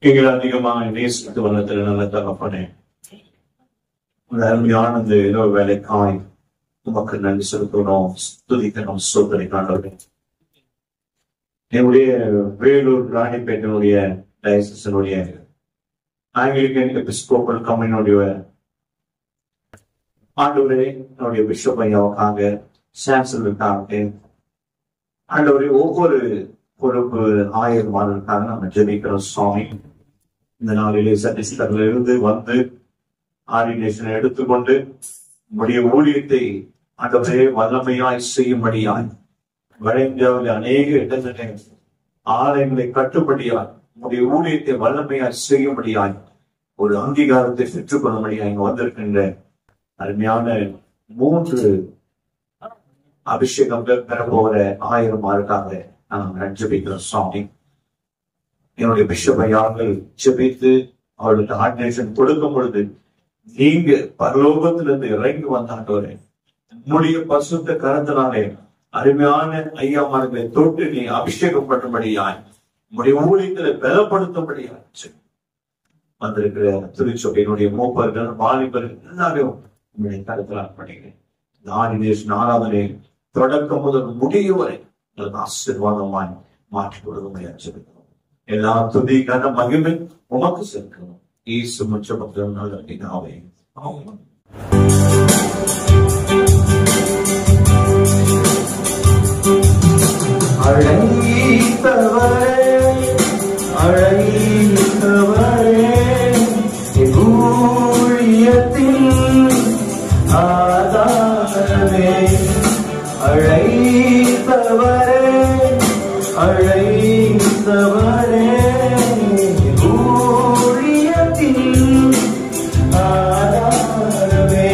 எங்களை அதிகமாக நேசித்து வந்த நல்ல தகப்பனே, ஒரு அருமையான இந்த இரவு வேலைக்காய் உமக்கு நன்றி செலுத்துகிறோம், துதிக்கிறோம், சோதனைக்காண்டவர்களே. என்னுடைய வேலூர் ராணிப்பேட்டினுடைய டயசிஸினுடைய ஆங்கிலிக்கன் எபிஸ்கோபல் கம்பெனியுடைய ஆண்டவரே, என்னுடைய பிஷப் ஐயாவுக்காக, சாம்சனுக்காக ஆண்டவரே, ஒவ்வொரு பொறுப்பு 1000 மாதங்களுக்காக நம்ம ஜெபிக்கிறோம் சுவாமி. இந்த நாளிலே சத்தீஸ்கர்ல இருந்து வந்து ஆர்டினேஷனை எடுத்துக்கொண்டு நம்முடைய ஊழியத்தை ஆண்டவரே வல்லமையாய் செய்யும்படியாய், வட இந்தியாவில் அநேக இடங்களில் ஆலயங்களை கட்டும்படியாய், நம்முடைய ஊழியத்தை வல்லமையாய் செய்யும்படியாய், ஒரு அங்கீகாரத்தை பெற்றுக் கொள்ளும்படியாய் இங்க வந்திருக்கின்ற அருமையான 3 அபிஷேகங்கள் பெறப்போகிற 1000 மாதங்களுக்காக நாங்கள் ஜெபிக்கிறோம் சுவாமி. என்னுடைய பிஷப் ஐயாக்கள் ஜெபித்து அவர்களுக்கு ஆர்டினேஷன் கொடுக்கும் பொழுது நீங்க பரலோகத்திலிருந்து இறங்கி வந்தாண்டவரே, நம்முடைய பசுத்த கரத்தினாலே அருமையான ஐயாமார்களை தொட்டு நீ அபிஷேகம் பண்ணும்படியாய், நம்முடைய ஊழியங்களை பலப்படுத்தும்படியாய் வந்திருக்கிற திருச்சபையினுடைய மூப்பர்கள், வாலிபர்கள் எல்லாரும் உங்களுடைய கருத்தில் அர்ப்பணிக்கிறேன். இந்த ஆர்டினேஷன் ஆராதனை தொடக்கம் முதல் முடிவு வரை ஆசீர்வாதமாய் மாற்றி கொடுக்க ஜெபிக்கிறோம். எல்லா துதி கன மகிமை உமக்கு சேர்க்கிறோம். இயேசு முச்சபக்தம் நல்ல பிதாவே, ஆமென். அழைத்தவரே, அழைத்தவரே, ஊழியத்தின் ஆதாரமே, அழைத்தவரே, அழைத்தவரே, ஊழியத்தின் ஆதாரமே.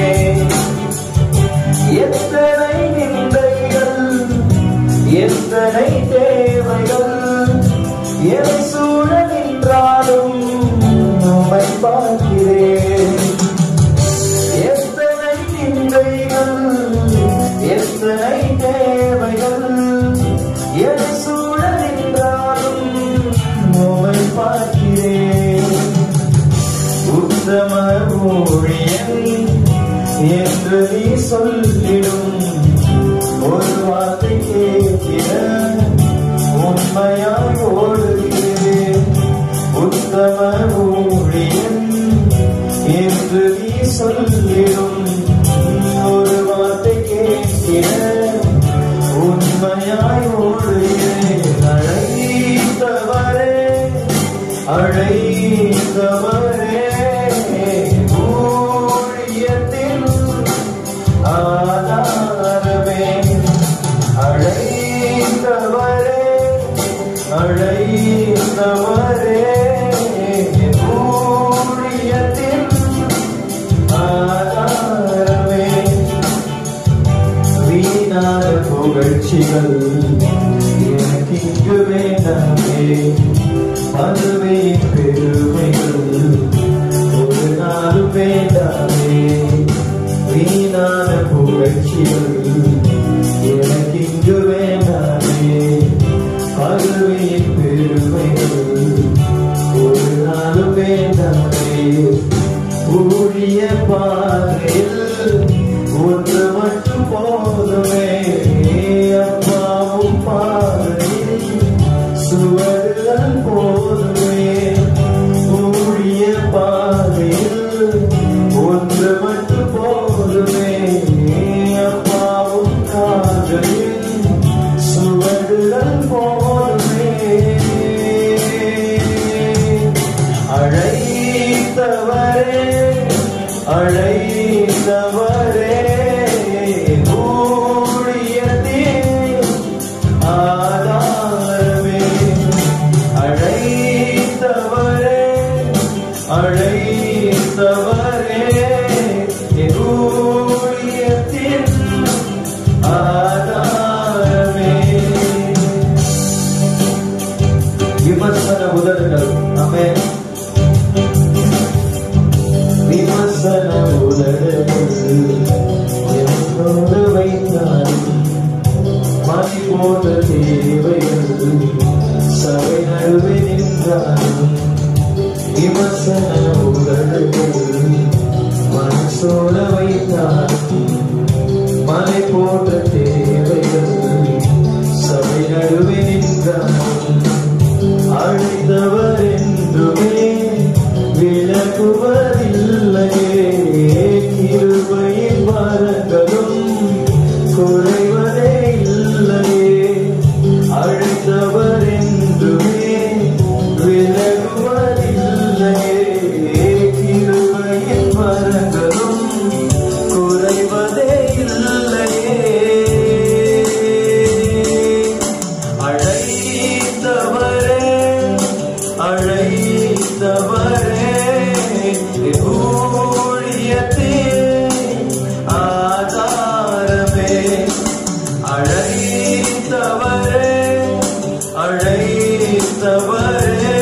எத்தனை நிந்தைகள், எத்தனை தேவைகள் எதை சூழ நின்றாலும் உம்மை பார்க்கிறேன். எத்தனை நிந்தைகள், எத்தனை தேவைகள் எதை சூழ நின்றாலும் உம்மை பார்க்கிறேன். உத்தம ஊழியன் என்று நீ சொல்லிடும் ஒரு வார்த்தை கேட்கிற உண்மையாய் ஓடுகிறேன். உத்தம ஊழியன் என்று நீ சொல்லிடும் ஒரு வார்த்தை கேட்கிற உண்மையாய் ஓடுகிறேன். அழைத்தவரே, அழைத்தவரே, ஊழியத்தின் ஆதாரமே, அழைத்தவரே, அழைத்தவரே, ஊழியத்தின் ஆதாரமே. வீணான புகழ்ச்சிகள் எனக்கு இங்கு வேண்டாமே, பதவி பெருமைகள் ஒரு நாளும் வேண்டாமே. வீணான புகழ்ச்சிகள் எனக்கு இங்கு வேண்டாமே, பதவி பெருமைகள் ஒரு நாளும் வேண்டாமே. ஊழிய பாதையில் ஒன்று மட்டும் போதுமே, அப்பாவும் பாதையில் சுவடுகள் போதுமே. ஊழிய பாதையில் ஒன்று மட்டும் போதுமே, அப்பாவும் பாதையில் சுவடுகள் போதுமே. அழைத்தவரே, அழைத்தவரே, ஊழியத்தின் ஆதாரமே, அழைத்தவரே, அழைத்தவரே, ஊழியத்தின் ஆதாரமே. விமர்சன உதடுகள், ஆமென். விமர்சன உதடுகள் என்னோடு வைத்தாலும் மதி போன்ற தேவைகள் சபை நடுவே நின்றாலும் விமர்சன உதடுகள் மனசோட வைத்தார் மலை போன்ற தேவைகள் சபை நடுவே நின்றார் அழைத்தவர் என்றுமே விலகுவதில்லையே கிருபையின் வரங்களும் குறைவதே இல்லையே அழைத்தவர் என்றுமே விலகுவதில்லையே கிருபையின் வரங்களும் குறைவதே இல்லையே அழைத்தவரே அழைத்தவரே ஊழியத்தின் ஆதாரமே அழைத்தவரே அழைத்தவரே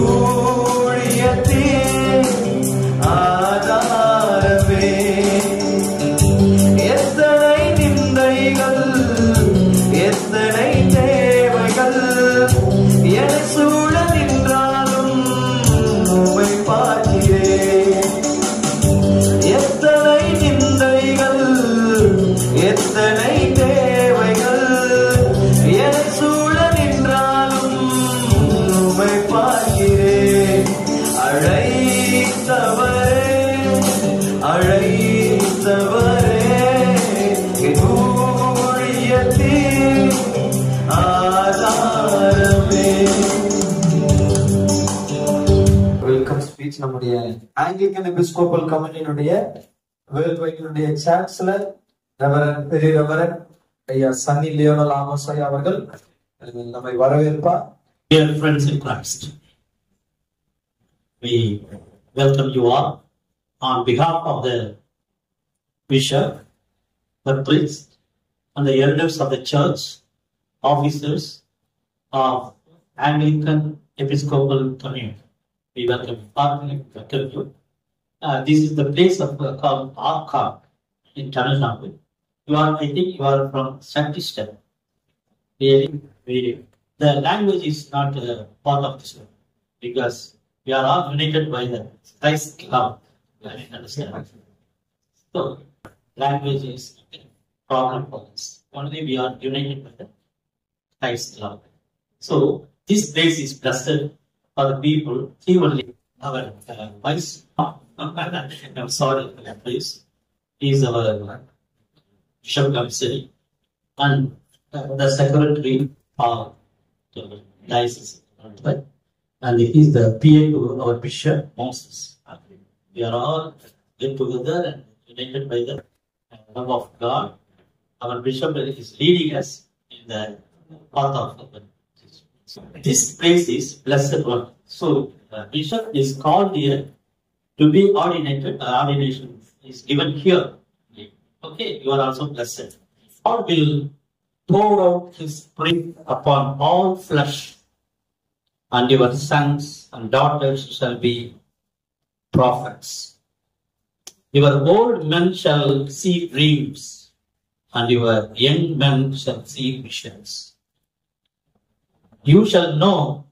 ஊழியத்தின் ஆதாரமே எத்தனை நிந்தைகள் எத்தனை தேவைகள் என சூழ நின்றாலும் உம்மை பார்க்கிறேன் எத்தனை நிந்தைகள் எத்தனை தேவைகள் என சூழ நின்றாலும் உம்மை பார்க்கிறேன் அழைத்தவரே அழைத்தவரே ஊழியத்தின் ஆதாரமே. வெல்கம் ஸ்பீச் நம்முடைய ஆங்கிலிக்கன் எபிஸ்கோபல் கமிட்டியினுடைய வேர்ல்ட் வைடினுடைய சான்சலர் ரெவரண்ட் பெரிய ரெவரண்ட் ஐயா சன்னி லியோனல் ஆமோஸ் ஐயா அவர்கள் நம்மை வரவேற்பார். Dear friends in Christ, we welcome you all on behalf of the bishop, the priest, and the elders of the church, officers of Anglican Episcopal Community. We welcome you. This is the place of called Arka in Tamil Nadu. I think you are from Sankistan. The language is not part of this because we are all united by the Christ love. I understand. So, language is a problem for us. Only we are united by the Christ love. So, this place is blessed for the people, even our vice. I'm sorry, please. He is our Bishop Commissary and the secretary of the diocese. And he is the PA to our Bishop Moses. We are all get together and united by the love of God. Our Bishop is leading us in the path of God. This place is blessed one. So, Bishop is called here to be ordinated. Ordination is given here. Okay, you are also blessed. God will pour out His Spirit upon all flesh, and your sons and daughters shall be prophets. Your old men shall see dreams, and your young men shall see visions. You shall know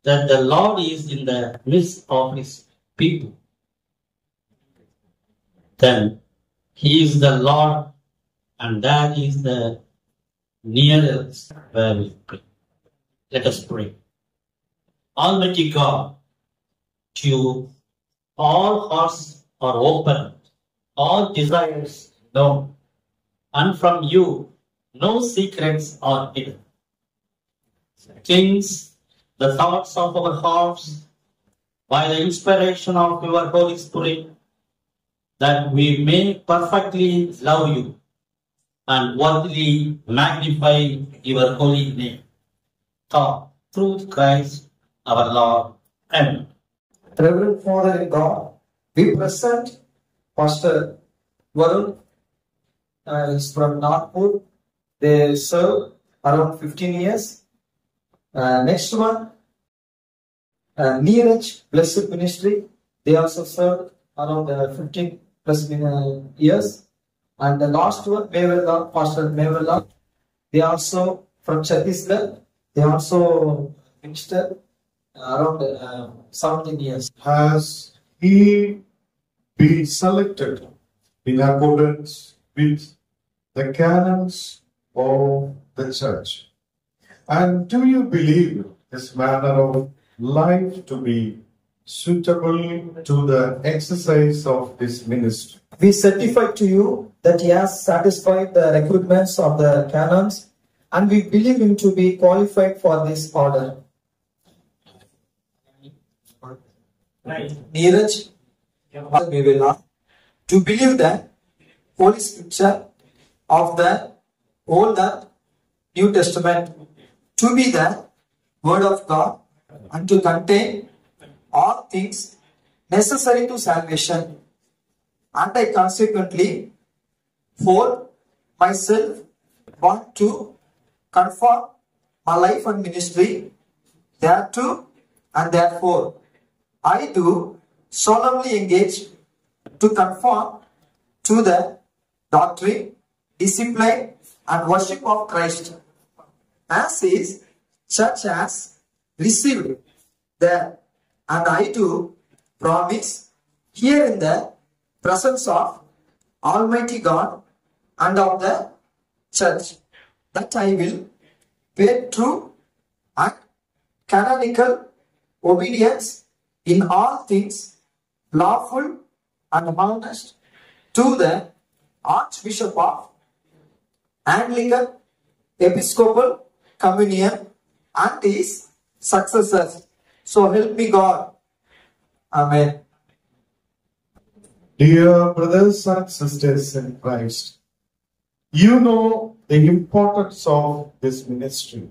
that the Lord is in the midst of His people. Then He is the Lord, and that is the nearest where we pray. Let us pray. Almighty God, to you all hearts are open, all desires known, and from you no secrets are hidden. Cleanse the thoughts of our hearts by the inspiration of your Holy Spirit, that we may perfectly love you and worthily magnify your holy name. God, through Christ our Lord. Amen. Reverend Father in God, we present Pastor Varun is from Nagpur. They serve around 15 years. Next one, Neeraj Blessed Ministry. They also served around 15 plus years. And the last one, Mevella, Pastor Mevella. They also from Chhattisgarh. They also minister around 17 years. Has he been selected in accordance with the canons of the church? And do you believe this manner of life to be suitable to the exercise of this ministry? We certify to you that he has satisfied the requirements of the canons, and we believe him to be qualified for this order. Neeraj, we will not to believe the Holy Scripture of the Old and New Testament to be the Word of God and to contain all things necessary to salvation. And I consequently, for myself, want to conform my life and ministry thereto, and therefore I do solemnly engage to conform to the doctrine, discipline, and worship of Christ, as His church has received there, and I do promise here in the presence of Almighty God and of the church that I will bear true and canonical obedience in all things lawful and honest to the Archbishop of Anglican Episcopal Communion and his successors. So help me God. Amen. Dear brothers and sisters in Christ, you know the importance of this ministry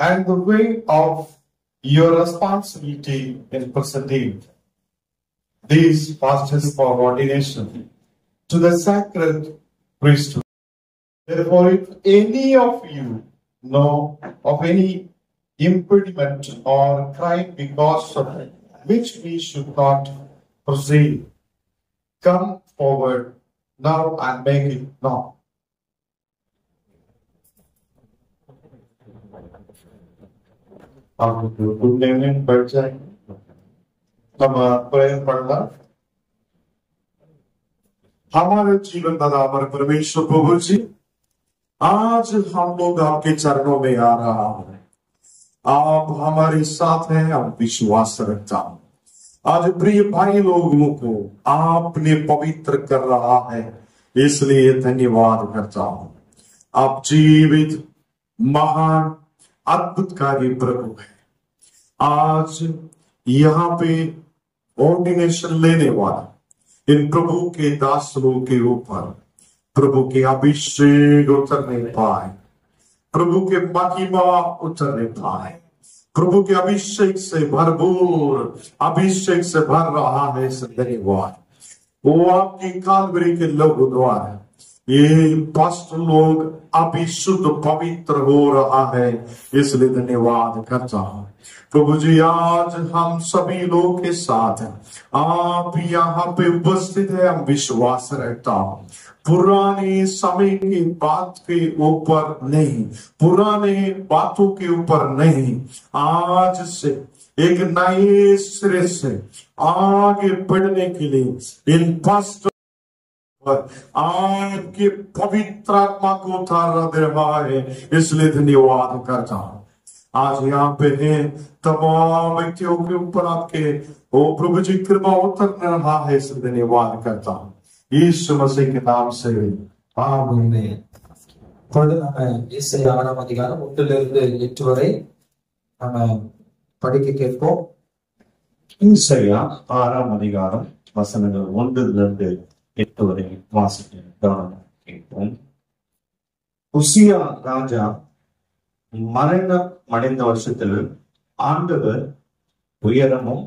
and the weight of your responsibility in presenting these pastors for ordination to the sacred priesthood. Therefore, if any of you know of any impediment or crime because of which we should not proceed, come forward now and make it known. हमारे जीवन दाता हमारे परमेश्वर प्रभु जी, आज हम लोग आपके चरणों में आ रहा है। आप हमारे साथ हैं, हम विश्वास रखता हूं। आज प्रिय भाई लोगों को आपने पवित्र कर रहा है, इसलिए धन्यवाद करता हूं। आप जीवित महान अद्भुतकारी प्रभु है। आज यहाँ पे ऑर्डिनेशन लेने वाला इन प्रभु के दासों के ऊपर प्रभु के अभिषेक उतरने पाए, प्रभु के महिमा उतरने पाए, प्रभु के अभिषेक से भरपूर अभिषेक से भर रहा है। धन्यवाद। वो आपकी कालवरी के लोगों द्वारा ये पास्ट लोग अभी शुद्ध पवित्र हो रहा है, इसलिए धन्यवाद करता हूं। प्रभु जी, आज हम सभी लोग के साथ हैं, आप यहाँ पे उपस्थित है, हम विश्वास रखता हूं। पुराने समय की बात के ऊपर नहीं, पुराने बातों के ऊपर नहीं, आज से एक नए सिरे से आगे बढ़ने के लिए इन पास्ट आपके पवित्र आत्मा को उतार दे रहा है, इसलिए धन्यवाद करता हूं। आज यहाँ पे है तमाम व्यक्तियों के ऊपर आपके ओ प्रभु जी कृपा उतर रहा है, इसलिए धन्यवाद करता हूँ यीशु मसीह के नाम से आमीन। இப்பொழுது நம்ம ஏசாயா 6ஆம் அதிகாரம் 1 to 8 வரை நம்ம படிக்க கேட்போம். ஏசாயா 6ஆம் அதிகாரம் வசனங்கள் 1 to 8 வரை வாசிக்க கவனம் கேட்போம். உசியா ராஜா மரணம் அடைந்த வருஷத்தில் ஆண்டவர் உயரமும்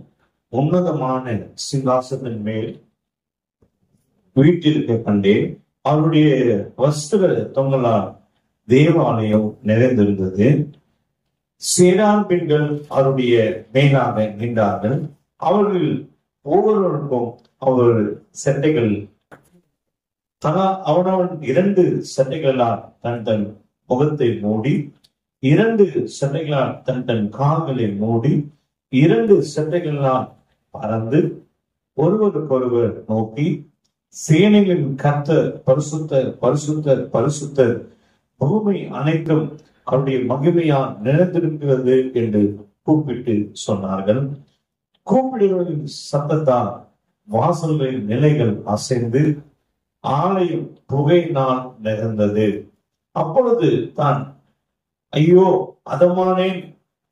உன்னதமான சிங்காசனத்தின் மேல் வீட்டிற்கு கண்டே, அவருடைய வஸ்திர தொங்கலால் தேவாலயம் நிறைந்திருந்தது. சேரான் பெண்கள் அவருடைய மேலாக நின்றார்கள். அவர்கள் ஒவ்வொருவருக்கும் அவர் சட்டைகள் அவனவன் 2 சட்டைகளால் தன் முகத்தை மூடி, 2 சட்டைகளால் தன் கால்களை மூடி, 2 செட்டைகளால் பறந்து ஒருவருக்கொருவர் நோக்கி, சேனைகளின் கர்த்தர் பரிசுத்தர் பரிசுத்தர் பரிசுத்தர், பூமி அனைத்தும் அவருடைய மகிமையால் நிறைந்திருக்கிறது என்று கூப்பிட்டு சொன்னார்கள். கூப்பிடுவதின் சத்தத்தால் வாசல்களின் நிலைகள் அசைந்து ஆலயம் புகையினால் நிறைந்தது. அப்பொழுது தான், ஐயோ அதமானேன்,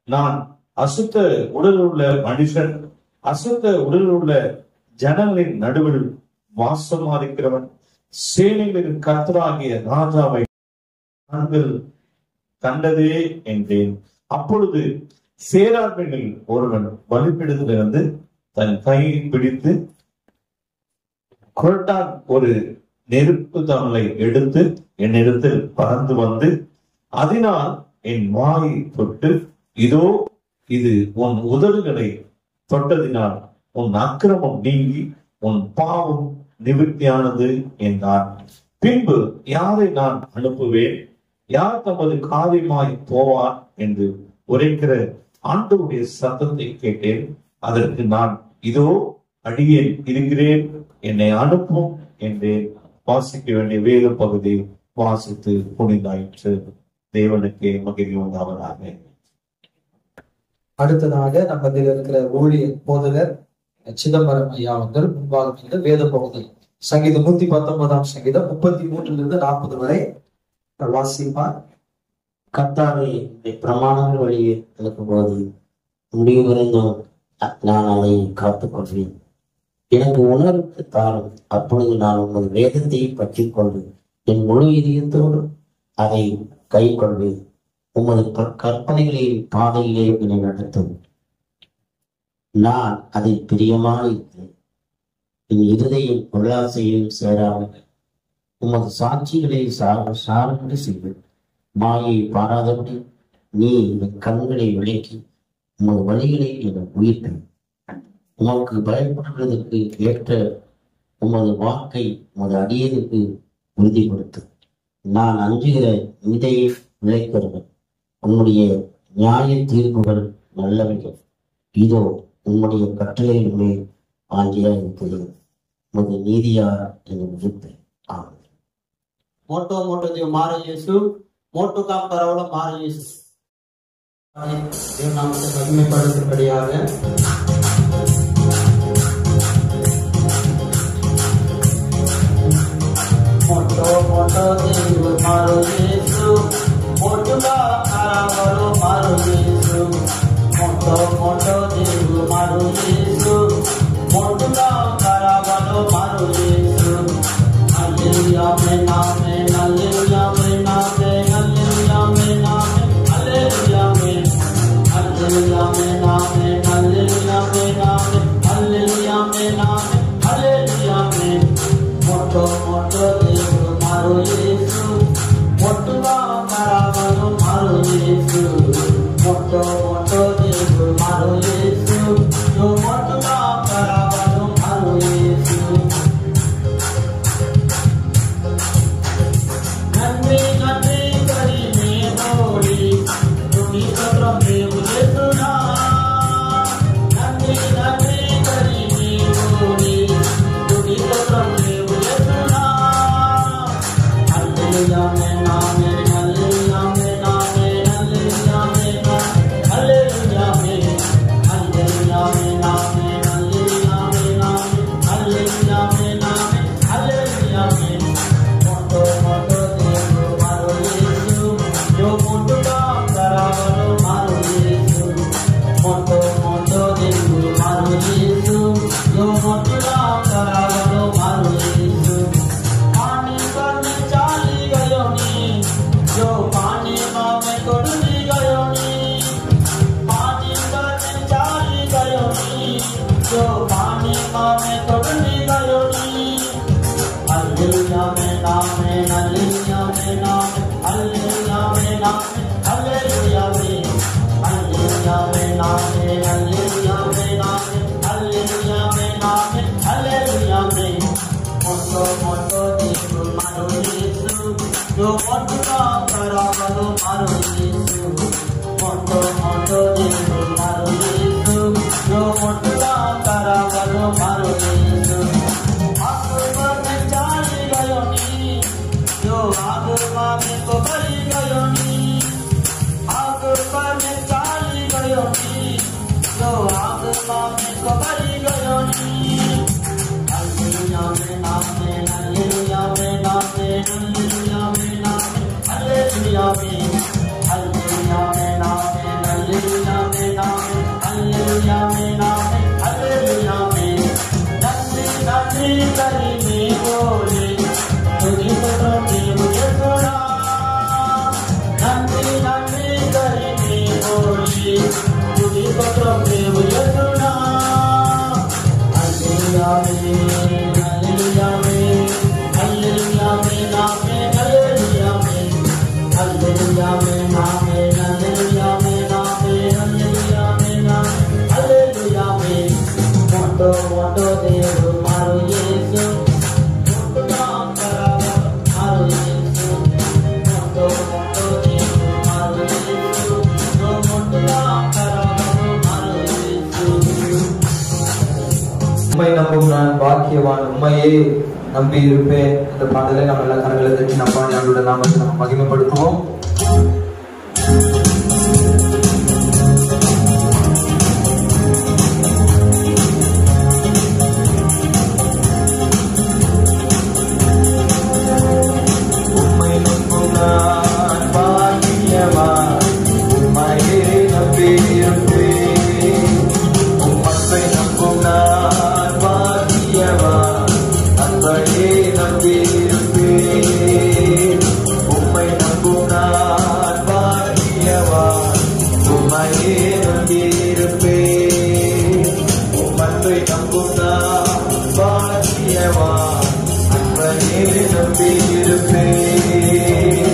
நான் அசுத்த உடல் உள்ள மனுஷன், அசுத்த உடல் உள்ள ஜனங்களின் நடுவில் வாசமா இருக்கிறவன், சேனைகளின் கர்த்தராகிய ராஜாவை நாங்கள் கண்டதே என்றேன். அப்பொழுது சேராபீனில் ஒருவன் பலிபீடத்திலிருந்து தன் கையை பிடித்து குரட்டான் ஒரு நெருப்பு தணலை எடுத்து என்னிடத்தில் பறந்து வந்து, அதனால் என் வாயை தொட்டு, இதோ இது உன் உதடுகளை தொட்டதினால் உன் அக்கிரமம் நீங்கி உன் பாவம் நிவர்த்தியானது என்றான். பின்பு யாரை நான் அனுப்புவேன், யார் தமது காரியமாய் போவார் என்று உரைக்கிற ஆண்டவருடைய சத்தத்தை கேட்டேன். அதற்கு நான், இதோ அடியேன் இருக்கிறேன், என்னை அனுப்பும் என்றேன். வாசிக்க வேண்டிய வேத பகுதி வாசித்து புனிதாயிற்று. தேவனுக்கே மகிமை உண்டாவதாக. அடுத்ததாக நம்ம இருக்கிற ஊழியர் போதகர் சிதம்பரம் ஐயா அவர்கள் முன்பாக வேத பகுதி சங்கீதம் 119 சங்கீதம் 33 40 வரை வாசிப்பார். கர்த்தாவே, பிரமாணங்கள் வழியே நடக்கும் போது முடிவிருந்தும் நான் அதை காத்துக் கொள்வேன். எனக்கு உணர்வு தாரும், அப்பொழுது நான் உங்கள் வேதத்தை பற்றி கொண்டு என் முழு இதயத்தோடு அதை கை கொள்வேன். உமது கற்பனைகளின் பாதையிலே என்னை நடத்தும். நான் அதை பிரியமாயிருக்கிறேன். என் இருதயம் உல்லாசையும் சேராமல் உமது சாட்சிகளை சார்ந்து செய்வேன். மாயை பாராதபடி நீ என் கண்களை விளக்கி உமது வழிகளை என உயிர்த்தேன். உமக்கு பயப்படுவதற்கு ஏற்ற உமது வாக்கை உமது அடியனுக்கு உறுதிப்படுத்தும். நான் அஞ்சுகிற இதையை விளைக்கிறவன். உன்னுடைய நியாய தீர்ப்புகள் நல்லவைகள். இதோ உன்னுடைய கட்டளையின் மேல் ஆண்டியா இருக்கிறது. உமது நீதியா என விருப்பேன். ஆமாம். मोटो मोटो जो मारो यीशु मोटो काम करावला मारो यीशु देव नाम से महिमा पड़तबड़ियाग मोटो मोटो देव मारो यीशु मोटो काम करावलो मारो यीशु मोटो मोटो देव मारो यीशु मोटो काम करावलो मारो यीशु Hallelujah, amen, hallelujah, amen, hallelujah, amen, hallelujah, amen, hallelujah, amen, hallelujah, amen, hallelujah, amen, hallelujah, amen. Moto moto devu maro Yesu, moto karavalo maro Yesu, moto moto devu maro Yesu, yo moto karavalo maro Yesu. Moto moto devu maro Yesu உம்மை நம்பும் நான் பாக்கியவான், உம்மையே நம்பி இருப்பேன். இந்த பாடலை நம்ம எல்லா கரங்களை தட்டி நம்ம நம்மளோட நாமத்தை நம்ம மகிமைப்படுத்துவோம். உம்மை நம்பும் நான் பாக்கியவான், உம்மையே நம்பி இருப்பேன். உம்மை நம்பும் நான் பாக்கியவான், அன்பையே நம்பி இருப்பேன். உம்மை நம்பும் நான் பாக்கியவான், உம்மையே நம்பி இருப்பேன். உம்மை நம்பும் நான் பாக்கியவான், அன்பையே நம்பி இருப்பேன்.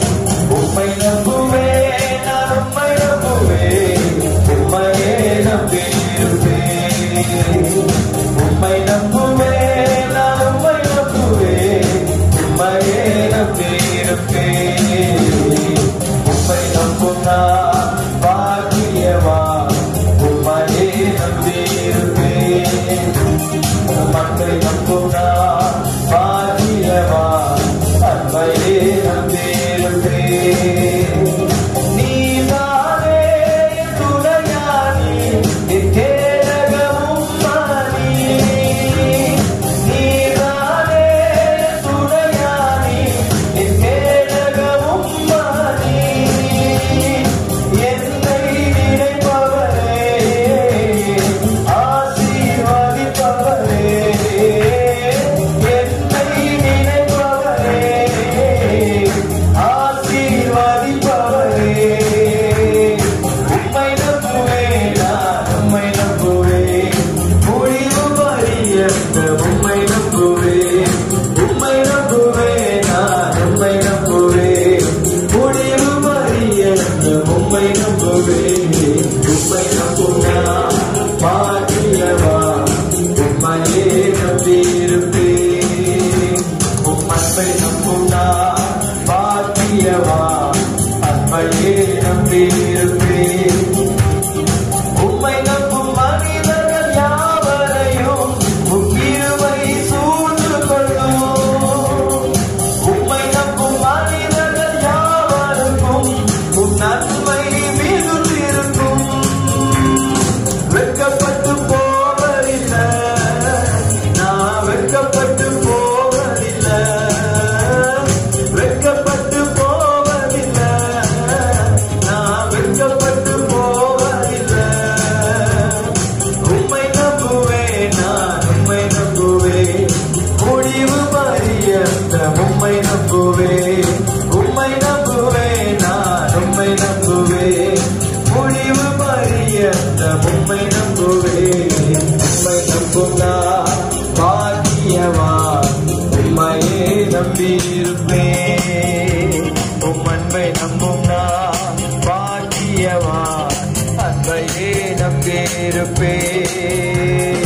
உம்மை நம்புவேன், நான் உம்மை நம்புவேன், உம்மையே நம்பி இருப்பேன். உம்மை நம்புவேன், நான் உம்மை நம்புவேன், உம்மையே நம்பி இருப்பேன். உம்மை நம்பும் நான் பாக்கியவான், உம்மையே நம்பி இருப்பேன். உம்மை நம்பும் நான் பாக்கியவான், அன்பையே நம்பி இருப்பேன். நீதானே என் துணையானி, என் கேடகமும் மானி. நீதானே என் துணையானி, என் கேடகமும் மானி. என்னை நினைப்பவரே, ஆசீர்வதிப்பவரே. என்னை நினைப்பவரே, ஆசீர்வதிப்பவரே. உம்மை நம்புவேன், நான் உம்மை நம்புவேன், முடிவு பரியந்த உம்மை நம்புவேன். உம்மை நம்புவேன், நான் உம்மை நம்புவேன், முடிவு பரியந்த உம்மை நம்புவேன். உம்மை நம்பும் நான் பாக்கியவான், உம்மையே நம்பி இருப்பேன். உம்மை நம்பும் நான் பாக்கியவான், அன்பையே நம்பி இருப்பேன். உம்மை நம்பும் மனிதர்கள் யாவரையும் உம் கிருபை சூழ்ந்து கொள்ளும். உம்மை நம்பும் மனிதர்கள் யாவருக்கும் உம் நன்மை மிகுந்திருக்கும். வெட்கப்பட்டு போவதில்லை, நான் வெட்கப்பட்டு போவதில்லை. வெட்கப்பட்டு போவதில்லை, நான் வெட்கப்பட்டு போவதில்லை. உம்மை நம்புவேன், நான் உம்மை நம்புவேன், முடிவு பரியந்த உம்மை நம்புவேன். உம்மை நம்புவேன், நான் உம்மை நம்புவேன், முடிவு பரியந்த உம்மை நம்புவேன். உம்மை நம்பும் நான் பாக்கியவான், உம்மையே நம்பி இருப்பேன். உம் அன்பை நம்பும் நான் பாக்கியவான், அன்பையே நம்பி இருப்பேன்.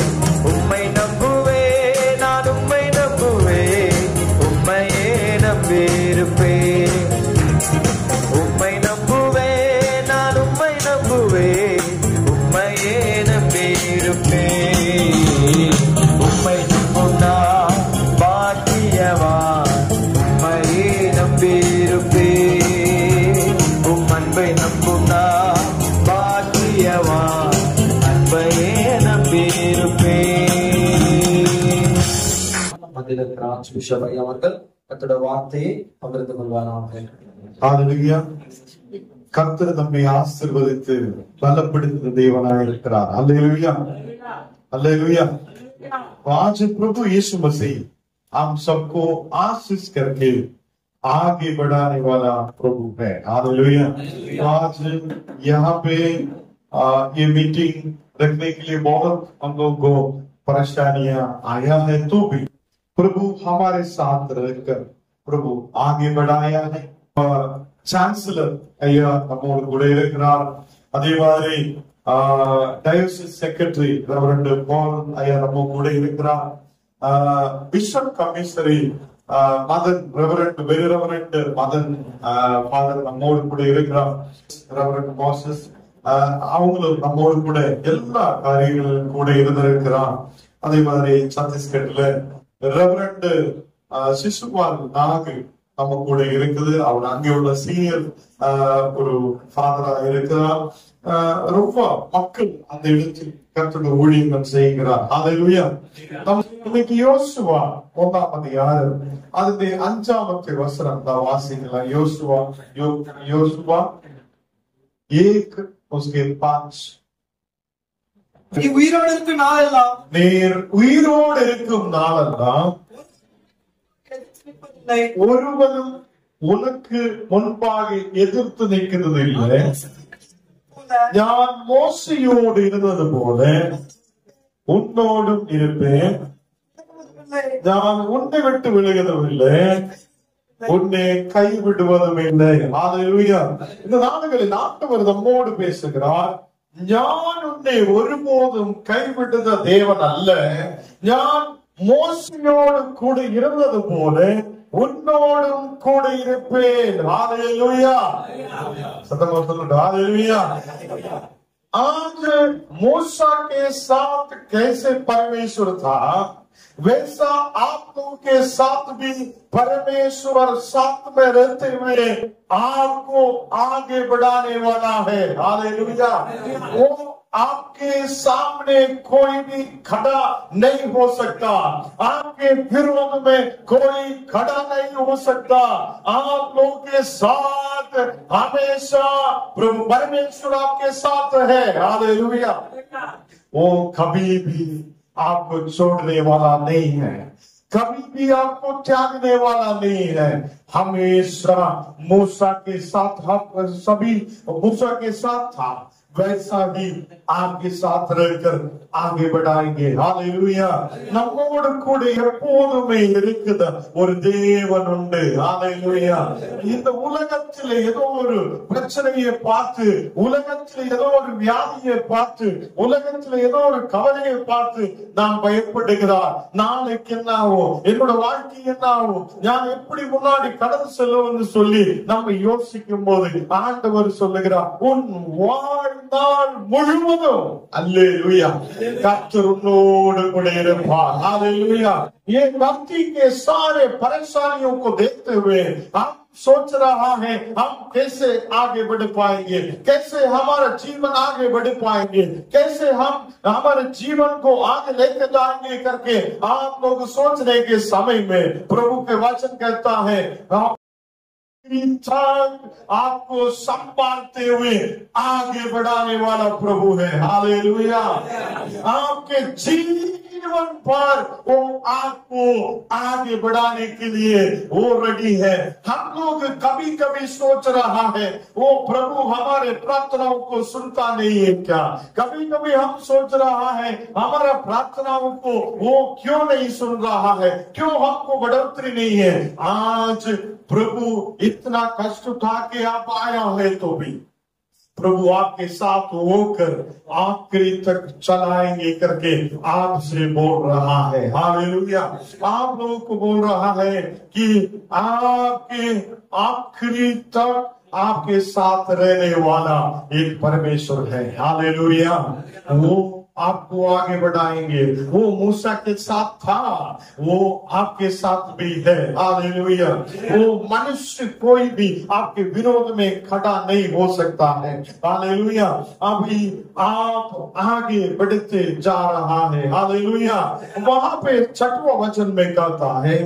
உம்மை நம்புவேன், நான் உம்மை நம்புவேன், உம்மையே நம்பி இருப்பேன். உம்மை நம்புவேன், நான் உம்மை நம்புவேன், உம்மையே நம்பி இருப்பேன். உம்மை நம்பும் நான் பாக்கியவான், மத்தியில் இருக்கிற ஆர்ச் பிஷப் ஐயா அவர்கள் கர்த்தருடைய வார்த்தையை பகிர்ந்து கொள்வாராக. ஹalleluya. கர்த்தர் நம்மை ஆசீர்வதித்து பலப்படுத்துகிற தேவனாக இருக்கிறார். ஹalleluya, ஹalleluya. आज प्रभु यीशु मसीह हम सबको आशीष करके आगे बढ़ाने वाला प्रभु है. हालेलुया. आज यहाँ पे ये मीटिंग रखने के लिए बहुत हम लोग को परेशानियां आया है, तो भी प्रभु हमारे साथ रहकर प्रभु आगे बढ़ाया है. चांसलर ஐயா நம்மோடு கூட இருக்கிறார். அதே மாதிரி டயோசிஸ் செக்ரட்டரி ரெவரண்ட் பால் ஐயா நம்ம கூட இருக்கிறார். Bishop commissary Madan reverend very reverend Madan father நம்மோடு கூட இருக்கிறார். ரெவரண்ட் மாசஸ் அவங்களும் நம்மோடு கூட எல்லா காரியங்களும் கூட இருந்திருக்கிறார். அதே மாதிரி சத்தீஸ்கட்ல ரெவரண்ட் சிசுபால் நாகு நம்ம கூட இருக்குது. அவர் அங்கே உள்ள சீனியர் ஒரு ஃபாதரா இருக்கிறார். ரொம்ப மக்கள் அந்த இடத்தில் கர்த்தருடைய ஊழியங்கள் செய்கிறார். ஹalleluya. இன்னைக்கு யோசுவா 1ஆம் அதிகாரம் அதிலே 5ஆம் வசனம் தான் வாசிக்கலாம். யோசுவா 1 उसके 5 நீ உயிரோடு இருக்கும் நாளெல்லாம் நீர் உயிரோடு இருக்கும் நாளெல்லாம் ஒருவனும் உனக்கு முன்பாக எதிர்த்து நிற்கிறது இல்லை. நான் மோசையோடு இருந்தது போல உன்னோடும் இருப்பேன். நான் உன்னை விட்டு விலகுவதில்லை, உன்னை கைவிடுவதும் இல்லை. ஹalleluya. இந்த நாடுகளில் ஆண்டவர் நம்மோடு பேசுகிறார். நான் உன்னை ஒருபோதும் கைவிடுத தேவன் அல்ல. நான் மோசையோடு கூட இருந்தது போல உன்னோடும் கூட இருப்பேன். ஹalleluya. सतम சொல்லுங்க ஹalleluya. आज मूसा के साथ कैसे परमेश्वर था, वैसा आप लोगों के साथ भी परमेश्वर साथ में रहते हुए आपको आगे बढ़ाने वाला है. हालेलुया. वो आपके सामने कोई भी खड़ा नहीं हो सकता, आपके विरोध में कोई खड़ा नहीं हो सकता. आप लोगों के साथ हमेशा प्रभु परमेश्वर आपके साथ है. हालेलुया. वो कभी भी आपको छोड़ने वाला नहीं है, कभी भी आपको त्यागने वाला नहीं है. हमेशा मूसा के साथ हम सभी मूसा के साथ था, वैसा ही आपके साथ रहकर आगे बढ़ाएंगे. हालेलुया. நம்மோடு கூட எப்போதுமே இருக்கிற ஒரு தேவன் உண்டு. ஹalleluya. இந்த உலகத்தில் ஏதோ ஒரு பிரச்சனையை பார்த்து, உலகத்தில் ஏதோ ஒரு வியாதியை பார்த்து, உலகத்தில் ஏதோ ஒரு கவலையை பார்த்து நாம் பயப்படுகிறார். நாளைக்கு என்ன ஆகும், என்னோட வாழ்க்கை என்ன ஆகும், நான் எப்படி முன்னாடி கடந்து செல்லுவேன்னு சொல்லி நம்ம யோசிக்கும் போது ஆண்டவர் சொல்லுகிறார், உன் வாழ்நாள் முழுவதும் அல்லேலூயா கர்த்தர் உன்னோடு கூட இருப்பார். हालेलुया. ये भक्ति के सारे परेशानियों को देखते हुए हम सोच रहा है हम कैसे आगे बढ़ पाएंगे, कैसे हमारा जीवन आगे बढ़ पाएंगे, कैसे हम हमारे जीवन को आगे लेकर जाएंगे करके आप लोग सोचने के समय में प्रभु के वचन कहता है आपको संभालते हुए आगे बढ़ाने वाला प्रभु है. हालेलुया. आपके जीवन पर वो आपको आगे बढ़ाने के लिए वो रेडी है. हम लोग कभी कभी सोच रहा है वो प्रभु हमारे प्रार्थनाओं को सुनता नहीं है क्या, कभी कभी हम सोच रहा है हमारा प्रार्थनाओं को वो क्यों नहीं सुन रहा है, क्यों हमको बढ़ोतरी नहीं है. आज प्रभु इतना कष्ट उठा के आप आया है तो भी प्रभु आपके साथ होकर आखिरी तक चलाएंगे करके आपसे बोल रहा है. हालेलुया. आप लोगों को बोल रहा है कि आपके आखिरी तक आपके साथ रहने वाला एक परमेश्वर है. हालेलुया. वो आपको आगे बढ़ाएंगे। वो मूसा के साथ था, वो आपके साथ भी है। हालेलुया। वो मनुष्य कोई भी आपके विरोध में खड़ा नहीं हो सकता है। हालेलुया। अभी आप आगे बढ़ते जा रहा है। हालेलुया। वहां पे 6वां वचन में कहता है,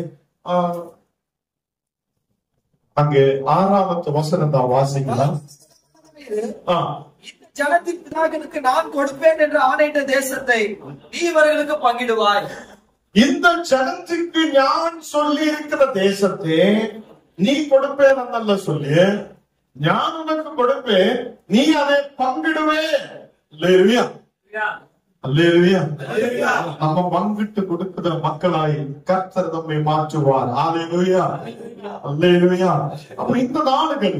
அங்கே 6வது வசனத்தை வாசிக்கலாம். ஜனத்தின் பிதாக்களுக்கு நான் கொடுப்பேன் என்று ஆணையிட்ட தேசத்தை நீ இவர்களுக்கு பங்கிடுவாய். இந்த ஜனத்துக்கு ஞான் சொல்லி இருக்கிற தேசத்தை நீ கொடுப்பேன் அல்ல சொல்லி, ஞான் உனக்கு கொடுப்பேன், நீ அதை பங்கிடுவே. அல்லேலூயா. அல்லேலூயா. நம்ம பங்கிட்டு கொடுக்கிற மக்களாய் கர்த்தர் நம்மை மாற்றுவார். அல்லேலூயா. அல்லேலூயா. அப்ப இந்த நாளுகள்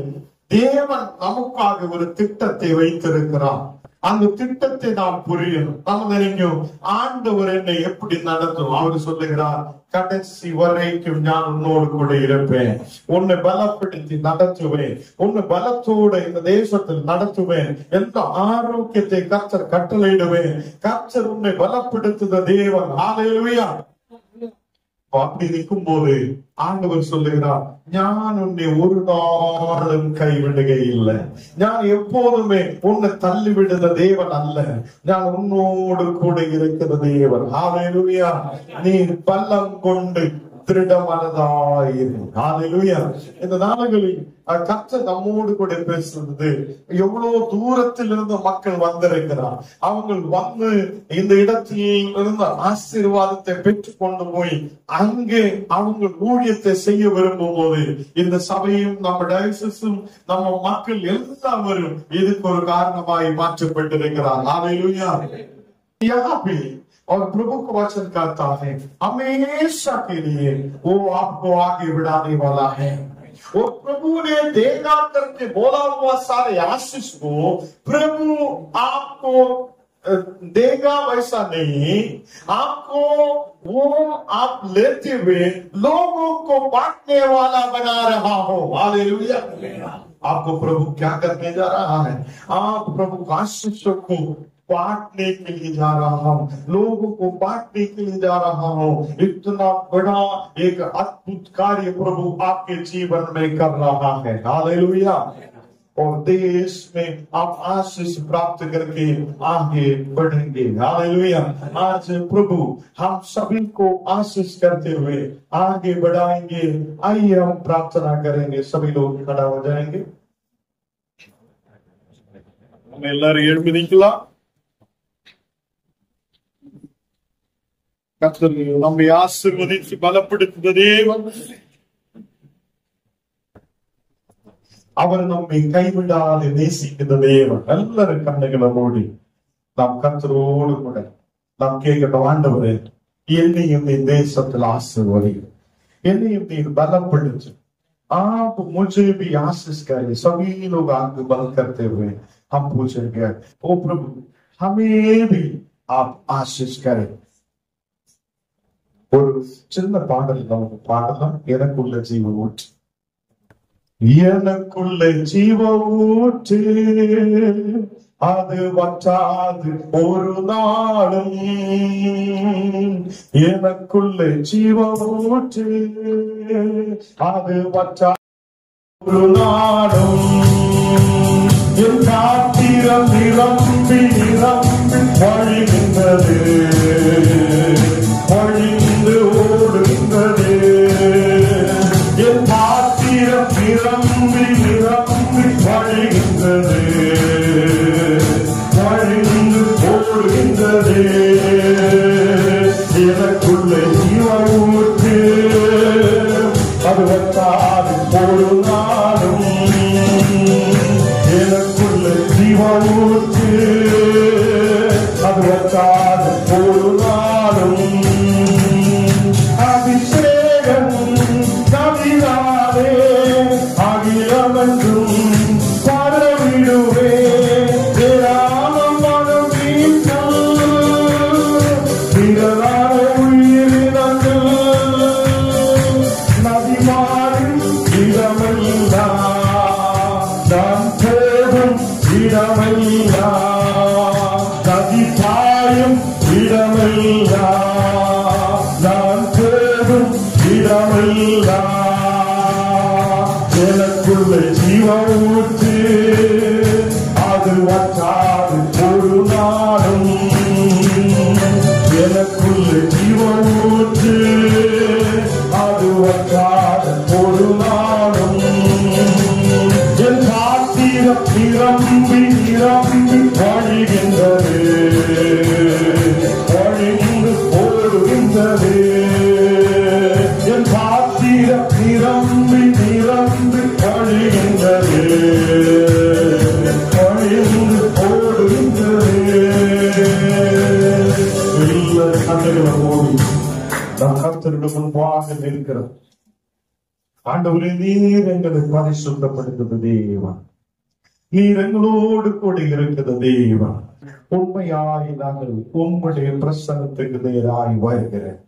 தேவன் நமக்காக ஒரு திட்டத்தை வைத்திருக்கிறார். அந்த திட்டத்தை நாம் புரியணும். நம்ம நினைக்கும் ஆண்டவர் என்னை எப்படி நடத்தும். அவர் சொல்லுகிறார், கடைசி வரைக்கும் நான் உன்னோடு கூட இருப்பேன், உன்னை பலப்படுத்தி நடத்துவேன், உன்னை பலத்தோடு இந்த தேசத்தில் நடத்துவேன், எந்த ஆரோக்கியத்தை கர்த்தர் கட்டளையிடுவேன். கர்த்தர் உன்னை பலப்படுத்துத தேவன். ஹல்லேலூயா. அப்படி நிற்கும் போது ஆண்டவர் சொல்லுகிறார், நான் உன்னை ஒரு நாளும் கைவிடுக இல்லை, நான் எப்போதுமே உன்னை தள்ளிவிடுத தேவன் அல்ல, நான் உன்னோடு கூட இருக்கிற தேவன். ஹல்லேலூயா. நீ பலம் கொண்டு திருடமனதாயிரு. ஹல்லேலூயா. இந்த நாளுகளில் கர்த்தர் நம்மோடு கூட பேசுறது, எவ்வளவு தூரத்தில் இருந்து மக்கள் வந்திருக்கிறார். அவங்க வந்து இந்த இடத்தில் இருந்த ஆசீர்வாதத்தை பெற்றுக் கொண்டு போய் அங்கே அவங்க ஊழியத்தை செய்ய விரும்பும் போது இந்த சபையும் நம்ம டயசிஸும் நம்ம மக்கள் எல்லாரும் இதுக்கு ஒரு காரணமாய் மாற்றப்பட்டிருக்கிறார். ஹல்லேலூயா. और प्रभु का वचन कहता है, हमेशा के लिए वो आपको आगे बढ़ाने वाला है। और प्रभु ने देगा करके बोला हुआ सारे आशीष को प्रभु आपको देगा वैसा नहीं, आपको वो आप लेते हुए लोगों को बांटने वाला बना रहा हो। हालेलुया। आपको प्रभु क्या करने जा रहा है? आप प्रभु का आशीषों को बांटने के लिए जा रहा हूं, लोगों को बांटने के लिए जा रहा हूं। इतना बड़ा एक अद्भुत कार्य प्रभु आपके जीवन में कर रहा है। हालेलुया। और देश में आप आशीष प्राप्त करके आगे बढ़ेंगे। हालेलुया। आज प्रभु हम सभी को आशीष करते हुए आगे बढ़ाएंगे। आइए हम प्रार्थना करेंगे। सभी लोग खड़ा हो जाएंगे। हम எல்லாரும் எழும்பி நிக்கலாம். கர்த்தர் நம்மை ஆசீர்வதித்து பலப்படுத்துகிற தேவன். அவர் நம்மை கைவிடாது நேசிக்கிற தேவன். எல்லாரும் கண்ணுகளை மூடி நாம் கர்த்தரோடு கூட நாம் கேட்கட்டும், ஆண்டவரே என்னையும் இந்த தேசத்தில் ஆசீர்வதி, என்னையும் நீ பலப்படுத்து। आप मुझे भी आशीष करें। सभी लोग आपको बल करते हुए हम पूछेंगे, ओ प्रभु हमें भी आप आशीष करें। ஒரு சின்ன பாடல் நமக்கு பாடலாம், எனக்குள்ள ஜீவ ஊற்று, எனக்குள்ள ஜீவ ஊற்று அது வற்றாது ஒரு நாளும், எனக்குள்ள ஜீவ ஊற்று அது வற்றாது ஒரு நாளும், என் காத்திரம் நிரம்பி நிரம்பி வழிகின்றது, வழிந்து ஓடுகின்றது, என் காத்திரம் நிரம்பி நிரம்பி வழிகின்றது, வழிந்து ஓடுகின்றது, எனக்குள்ள ஜீவ ஊற்று அது வற்றாது ஒரு நாளும், எனக்குள்ள ஜீவ ஊற்று அது வற்றாது ஒரு நாள் ஜீவூற்று அது வற்றாது ஒரு நாளும் எனக்குள்ள ஜீவூற்று அது வற்றாது ஒரு நாளும் என் பாத்திரம் நிரம்பி நிரம்பி வழிகின்றது வழிந்து போடுகின்றது என் பாத்திரம் நிரம்பி நிரம்பி வழிகின்றது வழிந்து போடுகின்றது எல்லா கண்ணுகளை மூடி நம் கர்த்தரிடம் முன்பாக நிற்கிறோம். ஆண்டவரே, நீர் எங்களை பரிசுத்தப்படுத்துது தேவன், நீர் எங்களோடு கூட இருக்கிறது தேவன். உண்மையாய் நாங்கள் உம்முடைய பிரசன்னத்துக்கு நேராய் வருகிறேன்.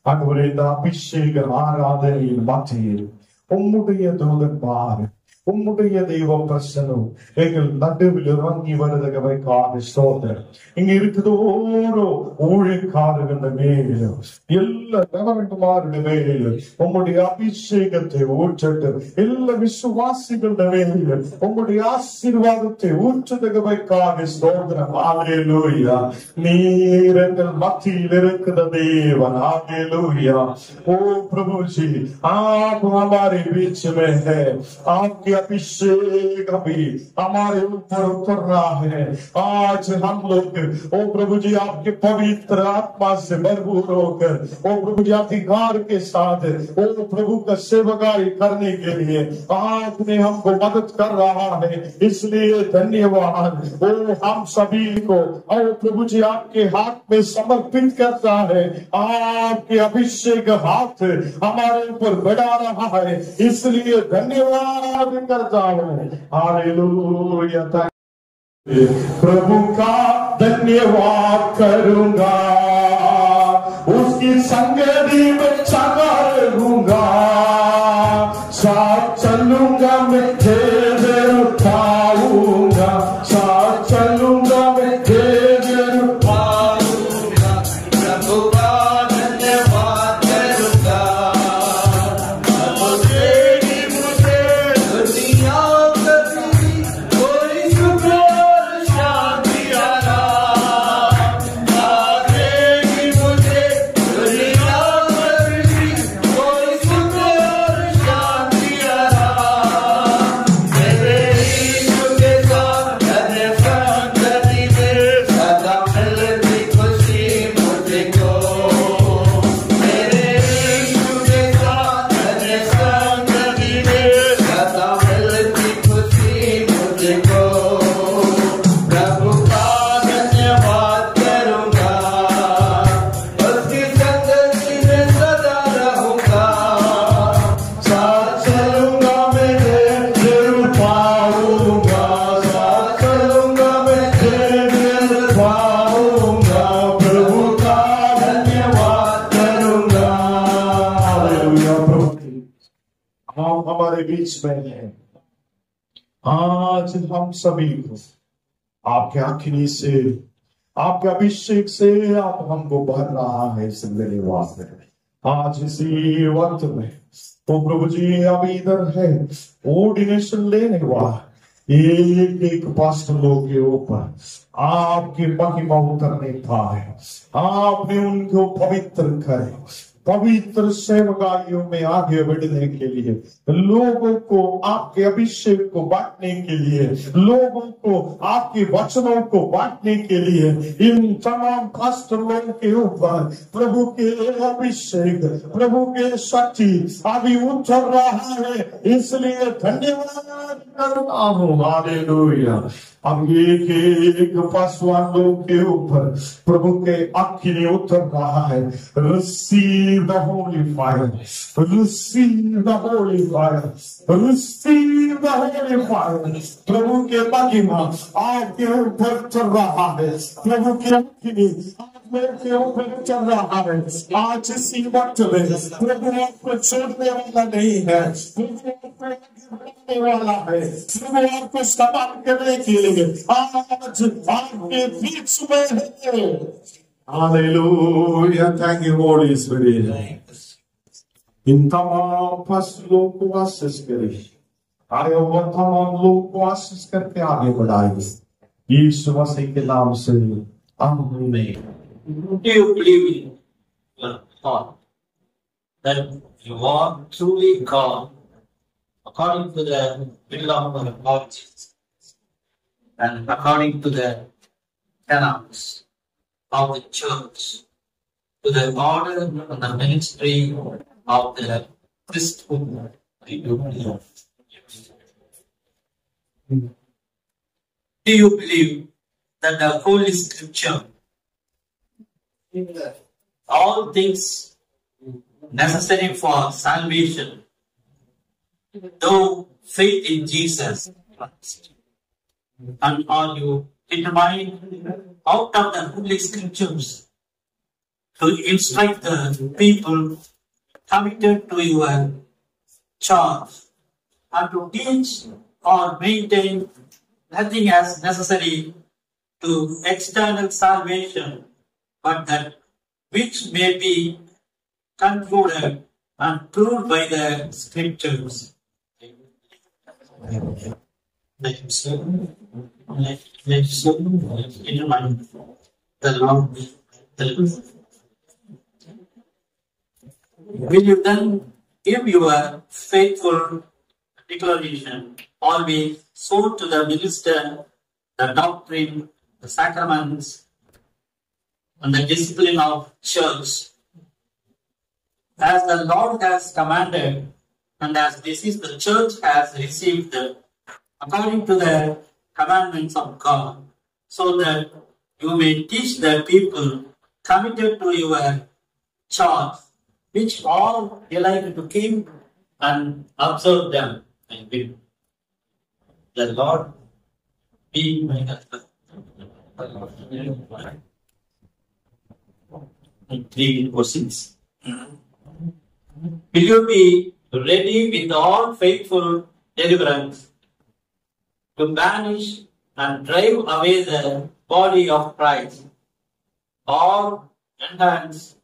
ஆண்டவரே, இந்த அபிஷேக ஆராதனையின் மத்தியில் உம்முடைய தூதன்மார் உம்முடைய தெய்வ பிரசனம் எங்கள் நடுவில் இறங்கி வருவதற்காக ஸ்தோத்திரம். இங்க இருக்குது ஓரோ ஊழியக்காரர்கள் மேலும் எல்லா ரெவரண்ட்மாருடைய மேலும் உம்முடைய அபிஷேகத்தை ஊற்றட்டு எல்லா விசுவாசிகளுடைய மேலும் உம்முடைய ஆசீர்வாதத்தை ஊற்றுவதற்காக ஸ்தோத்திரம். ஹல்லேலூயா. நீர் எங்கள் மத்தியில் இருக்கிற தேவன். ஹல்லேலூயா. ओ प्रभु जी, आप हमारे बीच में है, आपके अभिषेक अभी हमारे ऊपर उतर रहा है। आज हम लोग ओ प्रभु जी आपके पवित्र आत्मा से भरपूर होकर ओ प्रभु जी अधिकार के साथ ओ प्रभु का सेवकाई करने के लिए आपने हमको मदद कर रहा है, इसलिए धन्यवाद। ओ हम सभी को ओ प्रभु जी आपके हाथ में समर्पित करता है। आपके अभिषेक हाथ हमारे ऊपर बढ़ा रहा है, इसलिए धन्यवाद करता हूँ। हालेलुया। प्रभु का धन्यवाद करूंगा, उसकी संगति में चला रहूंगा, साथ चलूंगा मैं तेज उठाऊंगा, साथ चलूंगा मैं तेज उठाऊंगा। प्रभु का धन्यवाद करूंगा, बीच में है। आज हम सभी को आपके अग्नि से आपके अभिषेक से आप हमको भर रहा है। इस धन्यवाद आज इसी वक्त में तो प्रभु जी अभी इधर है ऑर्डिनेशन लेने वाला एक एक पास्टरों के ऊपर आपकी महिमा उतरने पाए, आपने उनको पवित्र करे, पवित्र सेवकाइयों में आगे बढ़ने के लिए, लोगों को आपके अभिषेक को बांटने के लिए, लोगों को आपके वचनों को बांटने के लिए इन तमाम पास्टरों के ऊपर प्रभु के अभिषेक, प्रभु के शक्ति अभी उतर रहा है, इसलिए धन्यवाद करता हूँ। हालेलुया। अब एक एक पासवान लोग के ऊपर प्रभु के अग्नि उतर रहा है। Receive the holy fire, receive the holy fire, receive the holy fire। प्रभु के महिमा आपके ऊपर चल रहा है, प्रभु के अग्नि के ऊपर चल रहा है। आज इसी वक्त में प्रभु आपको छोड़ने वाला नहीं है, प्रभु आपको वाला है, प्रभु आपको सवाल करने के लिए आज आपके बीच में है। Hallelujah. Thank you holy spirit. इन तमाम फसलों को आशीष करे, आगे वो तमाम लोग को आशीष करके आगे बढ़ाएंगे। यीशु मसीह के नाम से आमीन। Do you believe in your heart that you are truly called according to the will of the Lord Jesus and according to the canons of the church, to the order and the ministry of the priesthood? Do you believe? Do you believe that the Holy Scripture, all things necessary for salvation, though faith in Jesus Christ, and are you determined out of the Holy Scriptures to instruct the people committed to your charge and to teach or maintain nothing as necessary to external salvation, but that which may be concluded and proved by the Scriptures? Will you then give your faithful declaration, always so to the minister, the doctrine, the sacraments, and the discipline of church, as the Lord has commanded, and as this is the church has received according to the commandments of God, so that you may teach the people committed to your charge, which all delight to keep and observe them. I will. The Lord be my husband. 3:6. Will you be ready with all faithful deliverance to banish and drive away the body of Christ, all enhance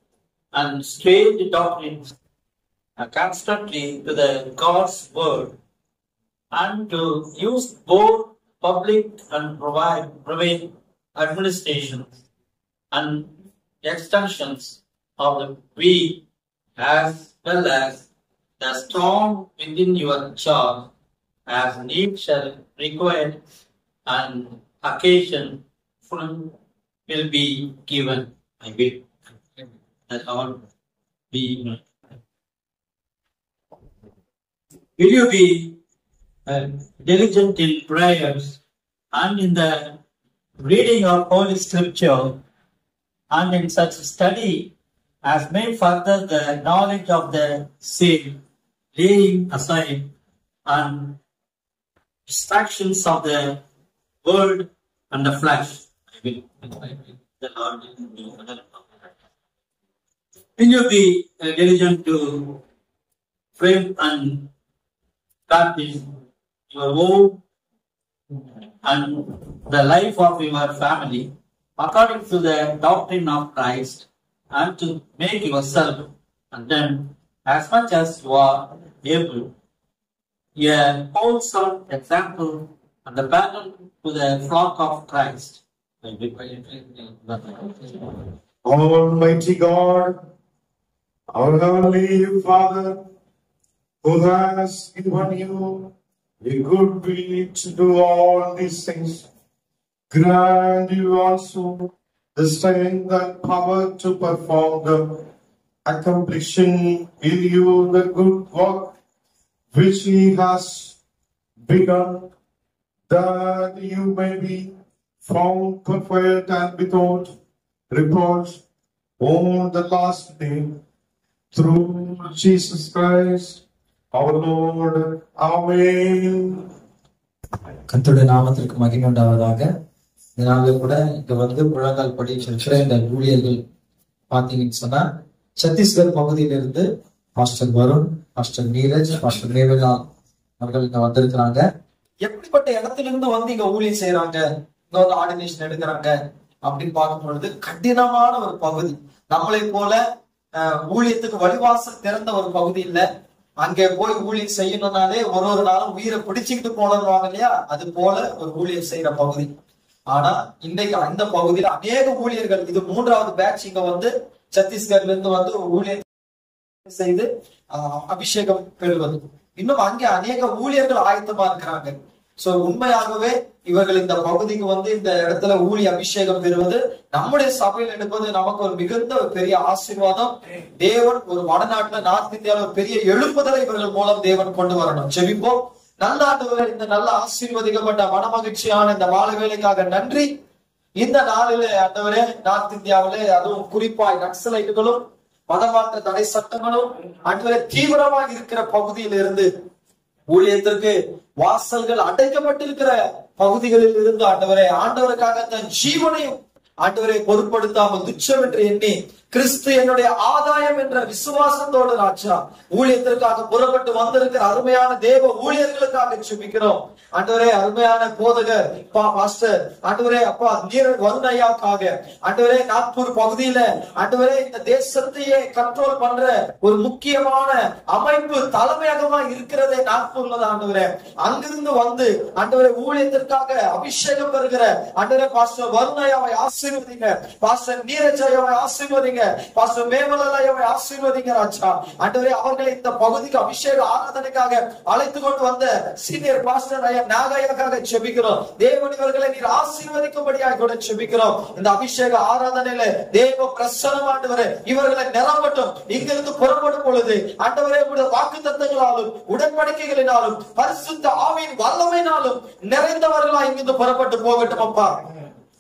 and strange doctrines constantly to the God's word, and to use both public and private administrations and extensions of the weak as well as the strong within your charge, as need shall require and occasion will be given. I will. The Lord be. Will you be diligent in prayers and in the reading of Holy Scripture, and in such study as may further the knowledge of the saved, laying aside and distractions of the world and the flesh? I will. The Lord will you be diligent to frame and practice your own and the life of your family according to the doctrine of Christ, and to make yourself and then, as much as you are able, a wholesome example and a pattern to the flock of Christ. Almighty God, our Heavenly Father, who has given you a good will to do all these things, grant you also the strength and power to perform them, accomplishing in you the good work which He has begun, that you may be found perfect and without reproach on the last day, through Jesus Christ, our Lord. Amen. கர்த்தருடைய நாமத்திற்கு மகிமை உண்டாவதாக. இதனால கூட இங்க முழங்கால் படி சென்ற இந்த ஊழியர்கள் பாத்தீங்கன்னு சொன்னா சத்தீஸ்கர் பகுதியிலிருந்து master Varun, master Neeraj, master Nevala அவர்கள் இங்க வந்திருக்கிறாங்க. எப்படிப்பட்ட இடத்துல இருந்து இங்க ஊழியம் செய்யறாங்க, இங்க ஆர்டினேஷன் எடுக்கிறாங்க அப்படின்னு பார்க்கும் பொழுது கடினமான ஒரு பகுதி. நம்மளை போல ஊழியத்துக்கு வழிவாசல் திறந்த ஒரு பகுதி இல்ல. அங்கே போய் ஊழியம் செய்யணும்னாலே ஒரு நாளும் உயிரை பிடிச்சுக்கிட்டு போனதுவாங்க இல்லையா, அது போல ஒரு ஊழியம் செய்யற பகுதி. ஆனா இன்றைக்கு அந்த பகுதியில அநேக ஊழியர்கள், இது 3வது பேட்ச் இங்க வந்து சத்தீஸ்கர்ல இருந்து ஊழியம் செய்து அபிஷேகம் பெறுவது. இன்னும் அங்கே அநேக ஊழியர்கள் ஆயத்தமா இருக்கிறாங்க. சோ உண்மையாகவே இவர்கள் இந்த பகுதிக்கு வந்து இந்த இடத்துல ஊழிய அபிஷேகம் பெறுவது, நம்முடைய சபையில் எடுப்பது நமக்கு ஒரு மிகுந்த பெரிய ஆசீர்வாதம். தேவன் ஒரு வடநாட்டுல நார்த் இந்தியாவில ஒரு பெரிய எழுப்புதலை இவர்கள் மூலம் தேவன் கொண்டு வரணும். ஜெபிப்போம். நல்ல ஆண்டவரே, இந்த நல்ல ஆசீர்வதிக்கப்பட்ட மனமகிழ்ச்சியான இந்த மாலை வேலைக்காக நன்றி. இந்த நாளிலே ஆண்டவரே, நார்த் இந்தியாவிலே அதுவும் குறிப்பாய் நக்சலைட்டுகளும் மதமாற்ற தடை சட்டங்களும் ஆண்டவரே தீவிரமாக இருக்கிற பகுதியில் இருந்து ஊழியத்திற்கு வாசல்கள் அடைக்கப்பட்டிருக்கிற பகுதிகளில் இருந்து ஆண்டவருக்காக தன் ஜீவனையும் ஆண்டவரை பொருட்படுத்தாமல் துச்சம் என்று எண்ணி கிறிஸ்து என்னுடைய ஆதாயம் என்ற விசுவாசத்தோடு ராஜா ஊழியத்திற்காக புறப்பட்டு வந்திருக்கிற அருமையான தேவ ஊழியர்களுக்காக ஜெபிக்கிறோம். ஆண்டவரே, அருமையான போதகர் பாஸ்டர் ஆண்டவரே அப்பா வருண் ஐயாவுக்காக ஆண்டவரே, நாக்பூர் பகுதியில ஆண்டவரே இந்த தேசத்தையே கண்ட்ரோல் பண்ற ஒரு முக்கியமான அமைப்பு தலைமையகமா இருக்கிறதே நாக்பூர்ல தான் ஆண்டவரே. அங்கிருந்து வந்து ஆண்டவரே ஊழியத்திற்காக அபிஷேகம் பெறுகிற ஆண்டவரே பாஸ்டர் வருண் ஐயாவை ஆசீர்வதிங்க, பாஸ்டர் நீரஜ் ஐயாவை ஆசீர்வதிங்க, பாஸ்டர் மேமலையாவை ஆசீர்வதிங்க ராஜா. ஆண்டவரே, அவர்களை இந்த பகுதிக்கு அபிஷேக ஆராதனைக்காக அழைத்து கொண்டு வந்த சீனியர் பாஸ்டர் ஐயா நாகையாக்காக ஜெபிக்கிறோம். தேவன் இவர்களை நீர் ஆசீர்வதிக்கும்படியாக கூட ஜெபிக்கிறோம். இந்த அபிஷேக ஆராதனையில தேவ பிரசன்னம் ஆண்டவரே இவர்களை நிரப்பட்டும். இங்கிருந்து புறப்படும் பொழுது ஆண்டவரே உடைய வாக்குத்தத்தங்களாலும் உடன்படிக்கைகளினாலும் பரிசுத்த ஆவியின் வல்லமையினாலும் நிறைந்தவர்களாய் இங்கிருந்து புறப்பட்டு போகட்டும் அப்பா.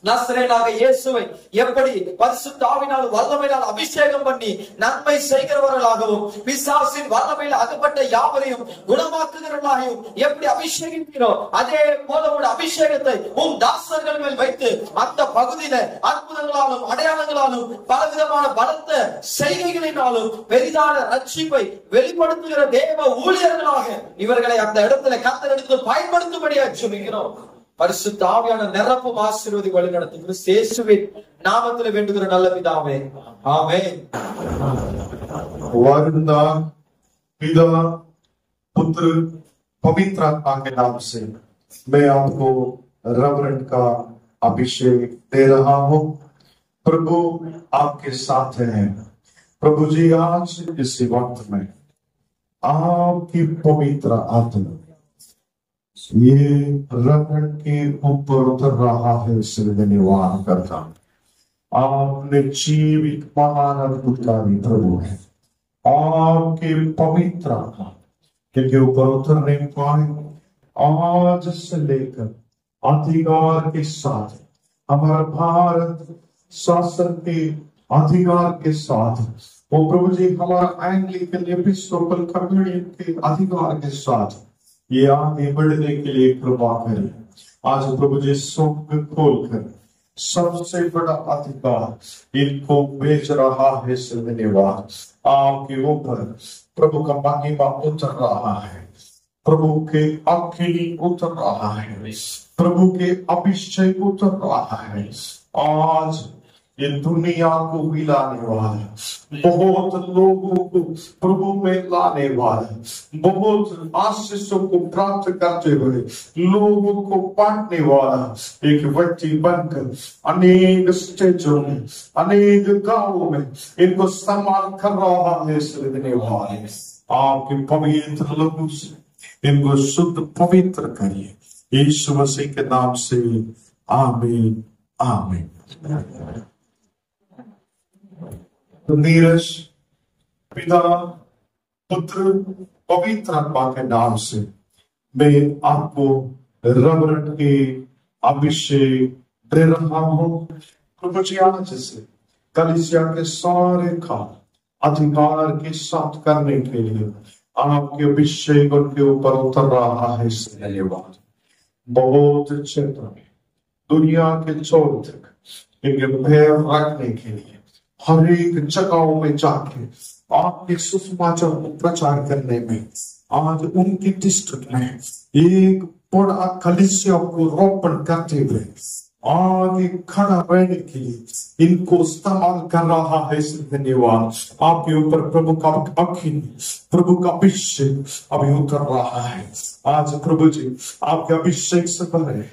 நசரேயனாக இயேசுவை எப்படி பரிசுத்த ஆவியினால் வல்லமையினால் அபிஷேகம் பண்ணி நன்மை செய்கிறவர்களாகவும் பிசாசின் வல்லமையில் அகப்பட்ட யாவரையும் குணமாக்குகிறவர்களாகவும் எப்படி அபிஷேகிக்கிறோ அதே போல ஒரு அபிஷேகத்தை உம் தாசர்கள் மேல் வைத்து அந்த பகுதியில அற்புதங்களாலும் அடையாளங்களாலும் பலவிதமான பலத்த செய்கைகளினாலும் பெரிதான ரட்சிப்பை வெளிப்படுத்துகிற தேவ ஊழியர்களாக இவர்களை அந்த இடத்துல கர்த்தர் எடுத்து பயன்படுத்தும்படியாக ஜெபிக்கிறோம். பரிசுத்த ஆவியான நிரப்பும் ஆசீர்வதி வழி நடத்தும் இயேசுவின் நாமத்தில் வேண்டுகிற நல்ல பிதாவே, ஆமென். वरना पिता पुत्र पवित्र आत्मा के नाम से मैं आपको रेवरेंड का अभिषेक दे रहा हूँ। प्रभु आपके साथ हैं। प्रभु जी आज इस वक्त में आपकी पवित्र आत्मा ये रेवरेंड के ऊपर उतर रहा है। धन्यवाद करता हूँ, आपने जीवित महान अद्भुतकारी प्रभु है। आपके पवित्र आत्मा इनके ऊपर उतरने पाए आज से लेकर अधिकार के साथ हमारा भारत शासन के अधिकार के साथ वो प्रभु जी हमारा एंग्लिकन एपिस्कोपल कम्युनिटी के अधिकार के साथ ये आगे बढ़ने के लिए कृपा करें। आज प्रभु जी स्वर्ग खोलकर सबसे बड़ा अधिकार इनको बेच रहा है। धन्यवाद, आपके ऊपर प्रभु का महिमा उतर रहा है, प्रभु के अग्नि उतर रहा है, प्रभु के अभिषेक उतर रहा है। आज ये दुनिया को हिलाने वाला, बहुत लोगों को प्रभु में लाने वाला, बहुत आशीषों को प्राप्त करते हुए लोगों को बांटने वाला एक व्यक्ति बनकर अनेक स्टेजों में अनेक गांवों में इनको सम्मान कर रहा है। धन्यवाद, आपके पवित्र लोगों से इनको शुद्ध पवित्र करिए यीशु मसीह के नाम से, आमीन आमीन। नीरज पिता पुत्र पवित्र आत्मा के नाम से मैं आपको रेवरेंड के अभिषेक दे रहा हूँ। प्रभु जी आज से कलीसिया के सारे काम अधिकार के साथ करने के लिए आपके अभिषेक उनके ऊपर उतर रहा है। धन्यवाद, बहुत क्षेत्र में दुनिया के चौर तक इनके पैर रखने के लिए हर एक जगहों में जाके आपके सुसमाचार को प्रचार करने में आज उनकी डिस्ट्रिक्ट में एक बड़ा कलीसिया को रोपण करते हुए आगे खड़ा रहने के लिए इनको इस्तेमाल कर रहा है। धन्यवाद, आपके ऊपर प्रभु का अखिल, प्रभु का अभिषेक अभी उतर रहा है। आज प्रभु जी आपके अभिषेक से भरे,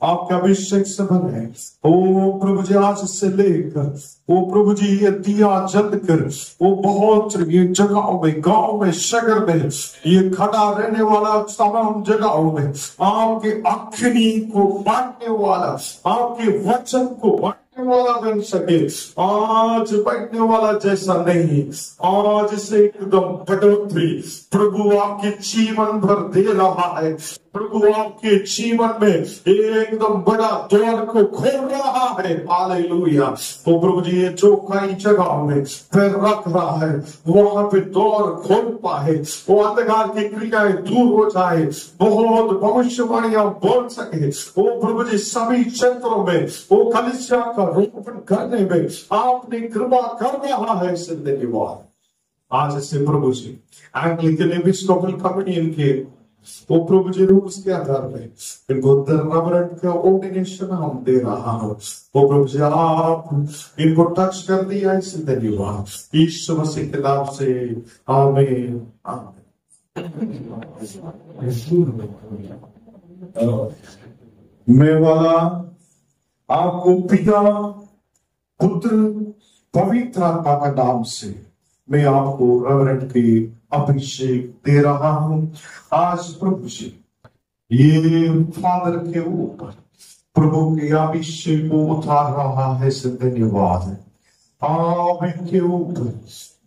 आपके अभिषेक से भरे। ओ प्रभु जी आज से लेकर ओ प्रभु जी ये दिया जल कर वो बहुत ये जगहों में, गांव में, शहर में, ये खड़ा रहने वाला तमाम जगहों में आपके अग्नि को बांटने वाला, आपके वचन को बांटने वाला बन सके। आज बैठने वाला जैसा नहीं, आज से एकदम बढ़ोतरी प्रभु आपके जीवन भर दे रहा है। प्रभु आपके जीवन में एकदम बड़ा द्वार को खोल रहा है। हालेलुया। तो प्रभु जी ये जो कई जगहों में पैर रख रहा है वहां पे द्वार खोल पाए, वो अंधकार की क्रियाएं दूर हो जाए, बहुत भविष्यवाणियां बोल सके। वो प्रभु जी सभी क्षेत्रों में वो कलीसिया का रोपण करने में आपने कृपा कर रहा है। धन्यवाद। आज से प्रभु जी एंग्लिकन एपिस्कोपल कम्युनियन के वो प्रभु जी रूल्स के आधार पे इनको रेवरेंट का ऑर्डिनेशन हम दे रहा हूं। वो प्रभु जी आप इनको टच कर दिया, इससे धन्यवाद। यीशु मसीह के नाम से आमीन, आमीन। मैं वाला आपको पिता, पुत्र, पवित्र आत्मा का नाम से मैं आपको रेवरेंट की अभिषेक दे रहा हूं। आज प्रभु जी ये फादर के ऊपर प्रभु के अभिषेक को उतार रहा है। धन्यवाद। आप इनके ऊपर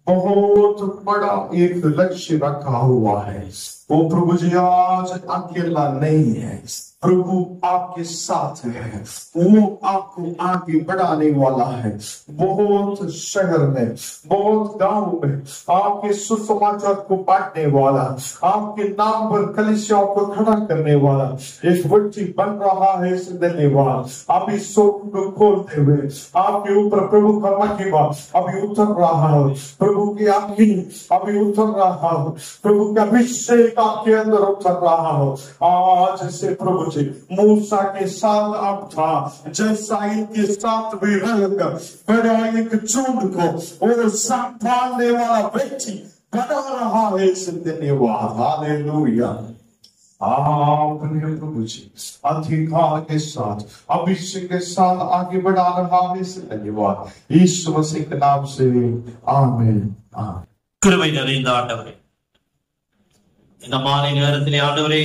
बहुत बड़ा एक लक्ष्य रखा हुआ है। वो प्रभु जी आज अकेला नहीं है, प्रभु आपके साथ है। वो आपको आगे बढ़ाने वाला है। बहुत शहर में, बहुत गांव में आपके सुसमाचार को बांटने वाला, आपके नाम पर कलीसियाओं को खड़ा करने वाला एक व्यक्ति बन रहा है। धन्यवाद। अभी सोच को खोलते हुए आपके ऊपर प्रभु का महिमा अभी उतर रहा है, प्रभु की आज्ञा अभी उतर रहा है, प्रभु का अभिषेक आपके अंदर उतर रहा हो। आज से प्रभु जी मूसा के साथ अब था, जैसा इनके साथ भी रहकर बड़ा एक झुंड को और संभालने वाला व्यक्ति बना रहा है। धन्यवाद। हालेलुया। आपने प्रभु जी अधिकार के साथ, अभिषेक के साथ आगे बढ़ा रहा है। धन्यवाद। यीशु मसीह के नाम से आमीन, आमीन। கிருபை நிறைந்த ஆண்டவரே, இந்த மாலை நேரத்திலே ஆண்டவரே,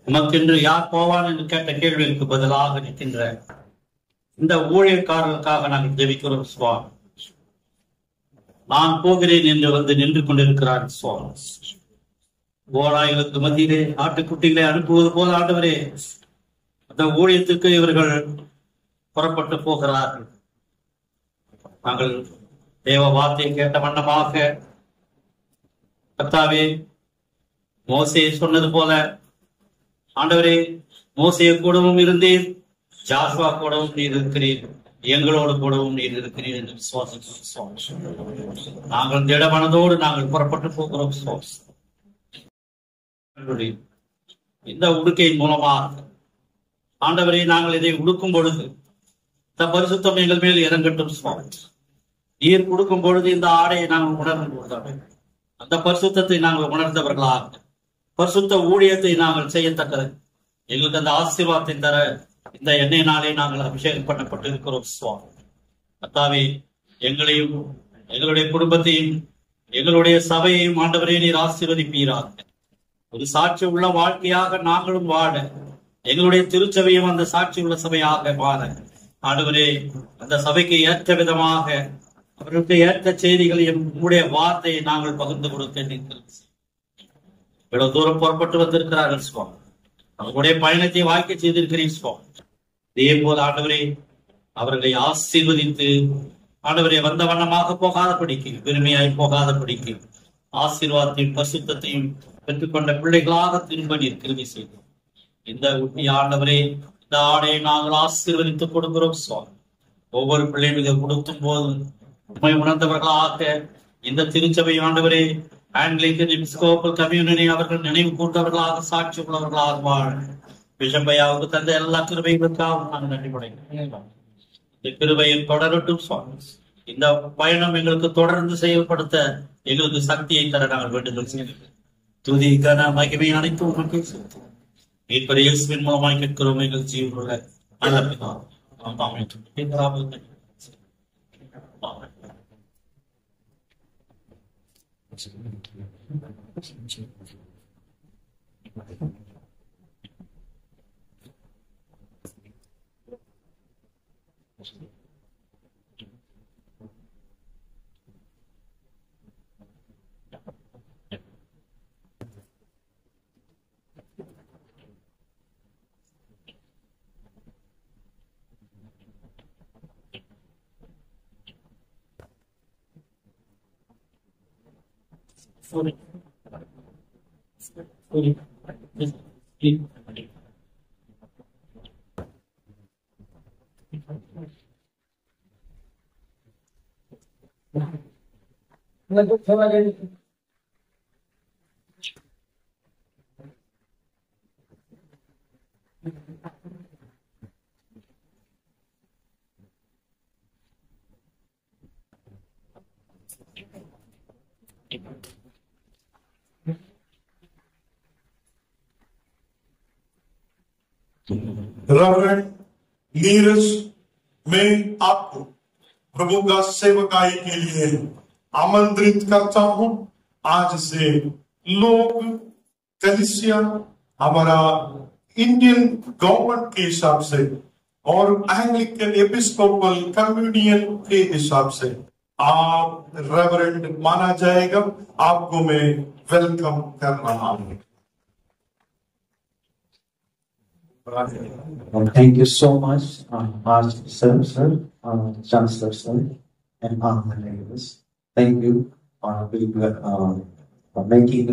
உமக்கென்று யார் போவான் என்று கேட்ட கேள்விக்கு பதிலாக நிற்கின்ற இந்த ஊழியக்காரர்களுக்காக நாங்கள் ஜெபிக்கிறோம் சுவாமி. நான் போகிறேன் என்று வந்து நின்று கொண்டிருக்கிறார் சுவாமி. ஓநாய்களுக்கு மத்தியிலே ஆட்டுக்குட்டிகளை அனுப்புவது போல ஆண்டவரே, அந்த ஊழியத்துக்கு இவர்கள் புறப்பட்டு போகிறார்கள். நாங்கள் தேவ வார்த்தையை கேட்ட வண்ணமாக கர்த்தாவே, மோசே சொன்னது போல ஆண்டவரே, மோசே கூடவும் இருந்தீர், ஜாஷுவா கூடவும் நீர் இருக்கிறீர், எங்களோடு கூடவும் நீர் இருக்கிறீர் என்று விசுவாசிக்கிறோம். நாங்கள் திடமனதோடு நாங்கள் புறப்பட்டு போகிறோம். இந்த உடுக்கையின் மூலமாக ஆண்டவரே, நாங்கள் இதை உடுக்கும் பொழுது இந்த பரிசுத்தம் எங்கள் மேல் இறங்கட்டும் சுவாமி. நீர் கொடுக்கும் பொழுது இந்த ஆடையை நாங்கள் உணர்ந்து கொடுத்தாங்க, அந்த பரிசுத்தத்தை நாங்கள் உணர்ந்தவர்களாக பரிசுத்த ஊழியத்தை நாங்கள் செய்யத்தக்கது எங்களுக்கு அந்த ஆசீர்வாதத்தை தர இந்த எண்ணெய் நாளை நாங்கள் அபிஷேகம் பண்ணப்பட்டு இருக்கிறோம் சுவாமி. கர்த்தாவே, எங்களையும் எங்களுடைய குடும்பத்தையும் எங்களுடைய சபையையும் ஆண்டவரே நீர் ஆசீர்வதிப்பீராக. ஒரு சாட்சி உள்ள வாழ்க்கையாக நாங்களும் வாழ, எங்களுடைய திருச்சபையும் அந்த சாட்சி உள்ள சபையாக வாழ ஆண்டவரே, அந்த சபைக்கு ஏற்ற விதமாக அவருக்கு ஏற்ற செய்திகளையும் உங்களுடைய வார்த்தையை நாங்கள் பகிர்ந்து கொடுக்க இவ்வளவு தூரம் புறப்பட்டு வந்திருக்கிறார்கள் சுவாமி. அவர்களுடைய பயணத்தை வாய்க்க செய்திருக்கிறீர் சுவாமி. இதே போல ஆண்டவரே, அவர்களை ஆசீர்வதித்து ஆண்டவரே வந்த வண்ணமாக போகாதபடிக்கு, பெருமையாய் போகாதபடிக்கு ஆசீர்வாதத்தையும் பரிசுத்தத்தையும் பெற்றுக்கொண்ட பிள்ளைகளாக திரும்ப நீர் கிருபை செய்தோம். இந்த உண்மை ஆண்டவரே, இந்த ஆடையை நாங்கள் ஆசீர்வதித்து கொடுக்கிறோம் சுவாமி. ஒவ்வொரு பிள்ளையும் இதை கொடுத்தும் போது உண்மை உணர்ந்தவர்களாக இந்த திருச்சபை ஆண்டவரே, ஆங்கிலிக்கன் எபிஸ்கோபல் கம்யூனிட்டி அவர்கள் நினைவு கூர்ந்தவர்களாக, சாட்சி உள்ளவர்களாக வாழ பிஷப்பையாவுக்கு தந்த எல்லா கிருபைகளுக்காகவும் நாங்கள் நன்றி படைக்கிறோம். இந்த கிருபையில் தொடரட்டும் சுவாமி. இந்த பயணம் எங்களுக்கு தொடர்ந்து செயல்படுத்த எங்களுக்கு சக்தியை தர நாங்கள் வேண்டுதல் செய்கிறோம். துதி கன மகிமை அனைத்தும் உமக்கே செலுத்துவோம். மீட்பர் இயேசுவின் மூலமாய் கேட்கிறோம் எங்கள் ஜீவனுள்ள நல்ல பிதாவே. ஆமென். Sorry. रेवरेंड नीरज मैं आपको प्रभु का सेवकाई के लिए आमंत्रित करता हूं। आज से लोग कलीसिया हमारा इंडियन गवर्नमेंट के हिसाब से और एंग्लिकन एपिस्कोपल कम्युनियन के हिसाब से आप रेवरेंड माना जाएगा। आपको मैं वेलकम कर रहा हूं। Thank you so much, Sir, Chancellor, sir, and honorables. Thank you for making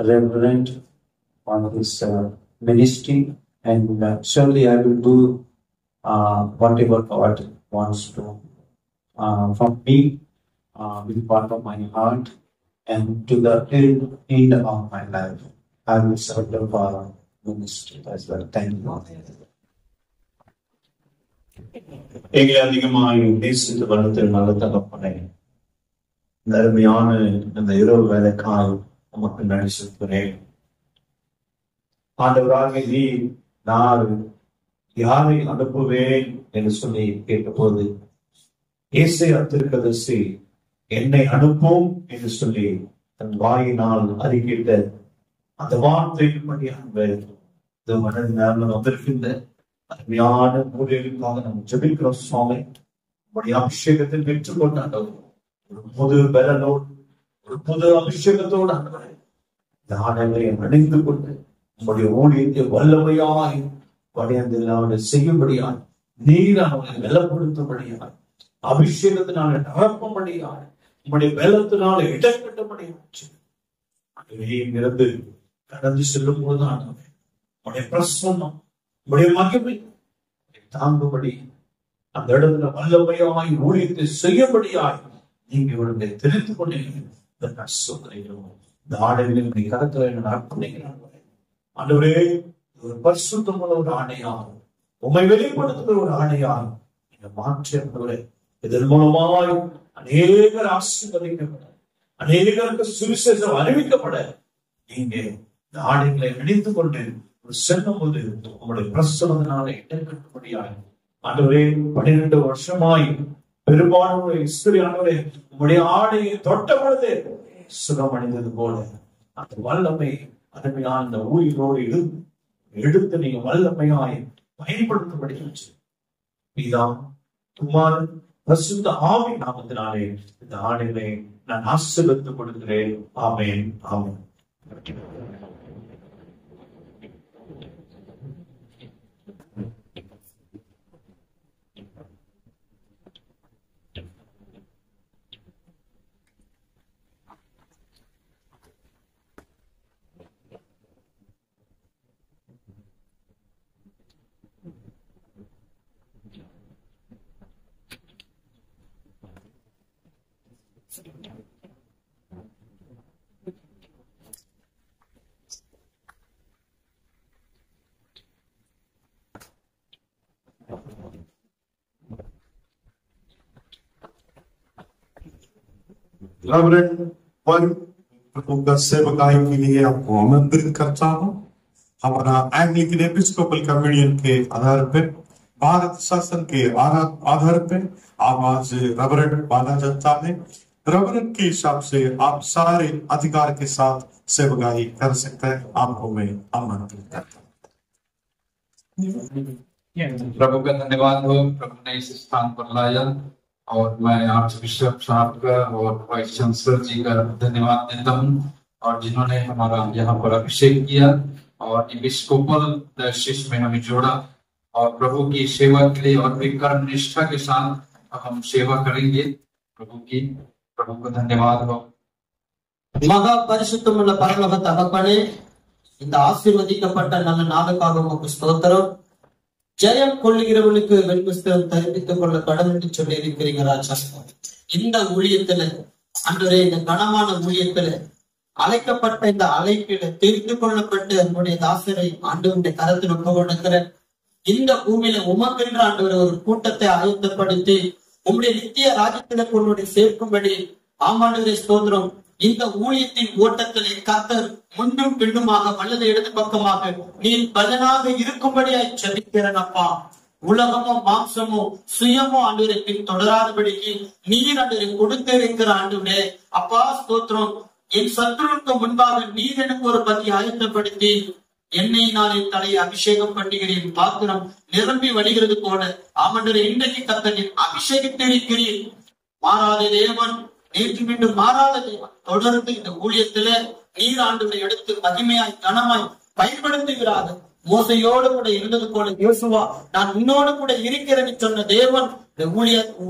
reverend on this ministry, and surely I will do whatever God wants to from me, with part of my heart, and to the end of my life, I will serve the ministry as well. Thank you. எங்களை அதிகமாக நேசித்து வளர்த்த நல்ல தகப்பனே, இந்த அருமையான இந்த இரவு வேலைக்காக நமக்கு நன்றி செலுத்துகிறேன். ஆண்டவராக நீ நான் யாரை அனுப்புவேன் என்று சொல்லி கேட்டபோது ஏசாயா தீர்க்கதரிசி என்னை அனுப்பும் என்று சொல்லி தன் வாயினால் அறிக்கையிட்ட அந்த வார்த்தையின்படியாக வந்திருக்கின்ற அருமையான ஊழியர்களுக்காக நம்ம ஜெபிக்கிறோம் சுவாமி. உங்களுடைய அபிஷேகத்தில் பெற்றுக் கொண்டாங்க ஒரு புது பலனோடு ஒரு புது அபிஷேகத்தோடு இந்த ஆடைகளை அணிந்து கொண்டு உங்களுடைய ஊழியத்தை வல்லமையாய் வடையந்தில் செய்யும்படியாய் நீர் அவனை வெள்ளப்படுத்தும்படியாய் அபிஷேகத்தினால நிரப்பும்படியாய் உங்களுடைய வெள்ளத்தினால இடக்கட்டும்படியாய் இருந்து கடந்து செல்லும் போதுதான் உடைய பிரசன்னம் உடைய மகிமை தாங்கும்படி அந்த இடத்துல வல்லமையாய் ஊழியத்தை செய்யும்படியாய் நீங்க இவருடைய தெரிந்து கொண்டீங்க சொல்றீங்களோ இந்த ஆடைகளை கருத்துல அர்ப்பணிக்கிறாங்க. ஆண்டவரே, ஒரு பரிசுத்தமான ஒரு ஆணையாகும் உண்மை வெளிப்படுத்துகிற ஒரு ஆணையாகும் நீங்க மாற்றி இதன் மூலமாய் அநேகர் ஆசீர்வதிக்கப்பட அநேகருக்கு சுவிசேஷம் அறிவிக்கப்பட நீங்க இந்த ஆடைகளை அணிந்து கொண்டு செல்லும் போது உங்களுடைய பிரசனத்தினால இடர்கட்டும்படியாய் ஆண்டவரே 12 வருஷமாய் பெரும்பாலான இஸ்ரவேலர்களே உங்களுடைய ஆடையை தொட்ட பொழுது சுகமடைந்தது போல அந்த வல்லமை அருமையான அந்த ஊழியரோடு எடுத்து நீங்க வல்லமையாய் பயன்படுத்தபடி இதான் குமாரன் பரிசுத்த ஆவி நாமத்தினாலே இந்த ஆடைகளை நான் ஆசீர்வதித்துக் கொடுக்கிறேன். ஆமென், ஆமென். रेवरेंड वन प्रभु का सेवकाई के लिए आपको आमंत्रित करता हूँ। हमारा एंग्लिकन एपिस्कोपल कम्युनियन के आधार पे, भारत शासन के आधार पे आप आज रेवरेंड माना जाता है। रेवरेंड के हिसाब से आप सारे अधिकार के साथ सेवकाई कर सकते हैं। आपको मैं आमंत्रित करता हूँ। प्रभु का धन्यवाद हो, प्रभु ने इस स्थान पर लाया और मैं आर्च बिशप साहब का और वाइस चांसलर जी का धन्यवाद देता हूँ और जिन्होंने हमारा यहाँ पर अभिषेक किया और एपिस्कोपल डायोसिस में हमें जोड़ा और प्रभु की सेवा के लिए और भी कर्म निष्ठा के साथ हम सेवा करेंगे। प्रभु को धन्यवाद हो। மகா பரிசுத்தமுள்ள பரலோக தகப்பனே, இந்த ஆசீர்வதிக்கப்பட்ட நல்ல நாளுக்காக உமக்கு ஸ்தோத்திரம். ஜெயம் கொள்ளுகிறவர்களுக்கு வெண்புஸ்தகம் தெரிவித்துக் கொள்ள கடன் என்று சொல்லி இருக்கிறீங்க ராஜா. இந்த ஊழியத்துல அன்றே இந்த கனமான ஊழியத்துல அழைக்கப்பட்ட இந்த அழைப்பில தெரிந்து கொள்ளப்பட்டு என்னுடைய தாசரை ஆண்டவருடைய கரத்தில் ஒப்புக்கொண்டிருக்கிற இந்த பூமியில உமக்கென்ற ஆண்டவர் ஒரு கூட்டத்தை ஆயத்தப்படுத்தி உம்முடைய நித்திய ராஜ்யத்தில கொள்ளுடைய சேர்க்கும்படி ஆமாண்டவரே ஸ்தோத்திரம். இந்த ஊழியத்தின் ஓட்டத்திலே கர்த்தர் முன்னும் பின்னுமாக வலது இடது பக்கமாக நீர் பலனாக இருக்கும்படியாய் ஜெபிக்கிறேன் அப்பா. உலகமோ மாம்சமோ சுயமோ ஆண்டவரை பின் தொடராதபடிக்கு நீர் ஆண்டவரை கொடுத்திருக்கிற ஆண்டவரே அப்பா ஸ்தோத்திரம். என் சத்துருவுக்கு முன்பாக நீர் எனக்கு ஒரு பதி ஆயத்தப்படுத்தி என்னை நான் என் தலையை அபிஷேகம் பண்ணுகிறேன். பாத்திரம் நிரம்பி வழிகிறது போல ஆமண்டரை இன்றைக்கு கர்த்தரின் அபிஷேகத்திருக்கிறீர். மாறாத தேவன், நேற்று மீண்டும் மாறாத தேவன், தொடர்ந்து இந்த ஊழியத்துல நீர் ஆண்டவரை எடுத்து மகிமையாய் கனமாய் பயன்படுத்துகிறார். மோசையோடு கூட இருந்தது போல யோசுவா நான் உன்னோடு கூட இருக்கிறேன்னு சொன்ன தேவன் இந்த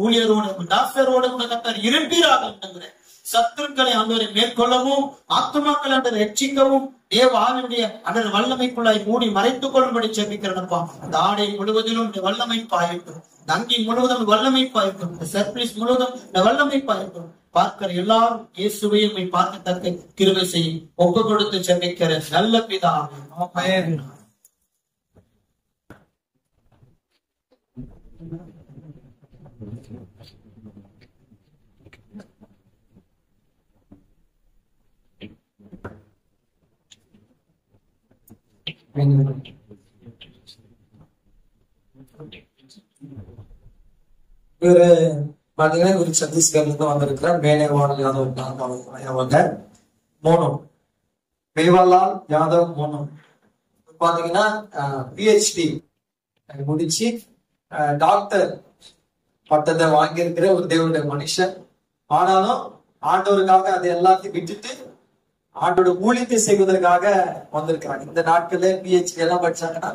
ஊழியரோடு தாசரோடு கூட கர்த்தர் இருப்பீராக என்கிற சத்துருக்களை ஆண்டவரை மேற்கொள்ளவும் ஆத்துமாக்களை ஆண்டவரை ரட்சிக்கவும் தேவ ஆவியுடைய அண்டர் வல்லமைக்குள்ளாய் மூடி மறைத்துக் கொள்ளும்படி ஜெபிக்கிறேன்ப்பா. அந்த ஆடை முழுவதிலும் இந்த வல்லமை பாயிருக்கும், இந்த அங்கி முழுவதும் வல்லமை பாயிருக்கும், இந்த சர்ப்ரைஸ் முழுவதும் இந்த வல்லமை பாயிருக்கும். பார்க்கிற எல்லாரும் இயேசுவையும் பார்க்கத்தக்க கிருபை செய்யும் ஒப்பு கொடுத்து ஜெபிக்கிற நல்ல பிதாவே ஆமென். இவரு பாத்தீங்கன்னா இவரு சத்தீஸ்கர்ல இருந்து வந்திருக்கிறார். மேனேவால் யாதவ் மோனோ, மேவாலால் யாதவ் மோனோ பாத்தீங்கன்னா பிஹெச்டி முடிச்சு டாக்டர் பட்டத்தை வாங்கியிருக்கிற ஒரு தேவனுடைய மனுஷன். ஆனாலும் ஆண்டவருக்காக அதை எல்லாத்தையும் விட்டுட்டு ஆண்டோட ஊழியத்தை செய்வதற்காக வந்திருக்கிறாங்க. இந்த நாட்கள்ல பிஹெச்டி எல்லாம் படிச்சாங்கன்னா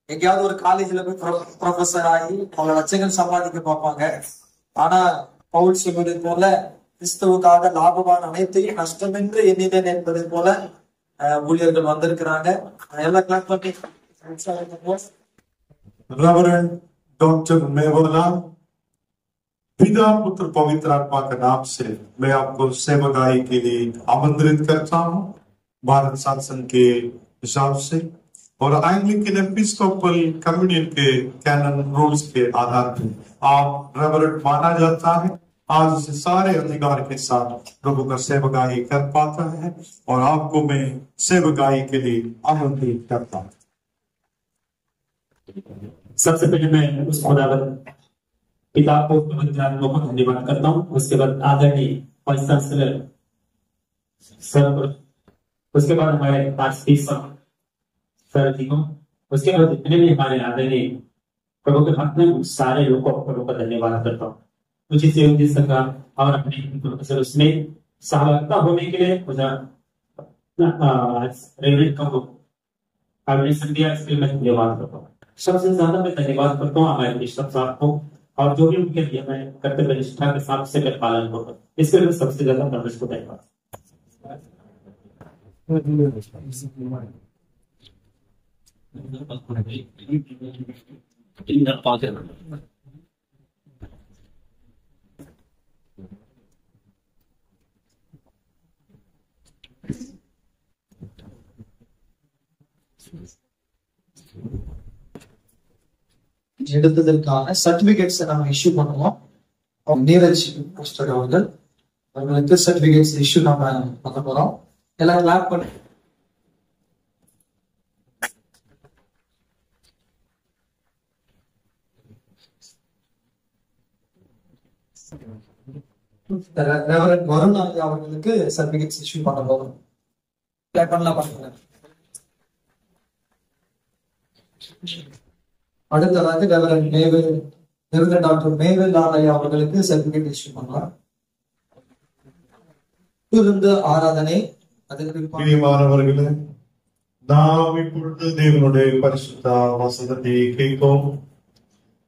எங்கேயாவது ஒரு காலேஜ்ல போய் ப்ரொஃபஸர் ஆகி பல லட்சங்கள் சம்பாதிக்க பார்ப்பாங்க. ஆனா பவுல் சொல்வது போல கிறிஸ்துவுக்காக லாபமான அனைத்தையும் நஷ்டமென்று எண்ணினேன் என்பது போல ஊழியர்கள் வந்திருக்கிறாங்க. எல்லாம் கிளாப் பண்ணி रेवरेंड डॉक्टर मेवाला, पिता पुत्र पवित्र आत्मा के नाम से मैं आपको सेवकाई के लिए आमंत्रित करता हूँ। भारत शासन के हिसाब से और एंग्लिकन एपिस्कोपल कम्युनियन के कैनन रूल्स के आधार पर आप रेवरेंड माना जाता है। आज से सारे अधिकार के साथ प्रभु का सेवकाई कर पाता है और आपको मैं सेवकाई के लिए आमंत्रित करता हूँ। सबसे पहले मैं उस खुदावंद पिता को पवित्र आत्मा को धन्यवाद करता हूँ। उसके बाद आदरणीय वाइस चांसलर सर, उसके बाद हमारे आर्चबिशप सर जी को, उसके बाद जितने भी हमारे आदरणीय प्रभु के भक्त हैं सारे लोगों को प्रभु का धन्यवाद करता हूँ। मुझे सेवक जी संघ और अपने प्रोफेसर उसमें सहभागिता होने के लिए मुझे रेवरेंड को इसके लिए मैं धन्यवाद करता हूँ। सबसे ज्यादा मैं धन्यवाद करता हूँ हमारे बिशप साहब को और जो भी उनके लिए मैं कर्तव्य निष्ठा के साथ से पालन करूँ, इसके लिए सबसे ज्यादा परमेश्वर को धन्यवाद। எடுத்ததற்கான சர்டிபிகேட்ஸ் நம்ம இஷ்யூ பண்ணுவோம். நீரஜ் போஸ்டர் அவர்கள் அவங்களுக்கு சர்டிபிகேட்ஸ் இஷ்யூ நம்ம பண்ண போறோம். எல்லாம் கிளாப் பண்ணி ரெவரண்ட் வருண் அவர்களுக்கு சர்டிபிகேட்ஸ் இஷ்யூ பண்ண போறோம். கிளாப் பண்ணலாம் பண்ணுங்க. அடுத்ததாக ரெவரண்ட் டாக்டர் மேவேல் லாலையா அவர்களுக்கு சர்டிபிகேட் இஷ்யூ பண்ணலாம். இருந்து ஆராதனை அதுக்கு பிரியமானவர்களே, நாம் இப்பொழுது தேவனுடைய பரிசுத்த வசனத்தை கேட்போம்.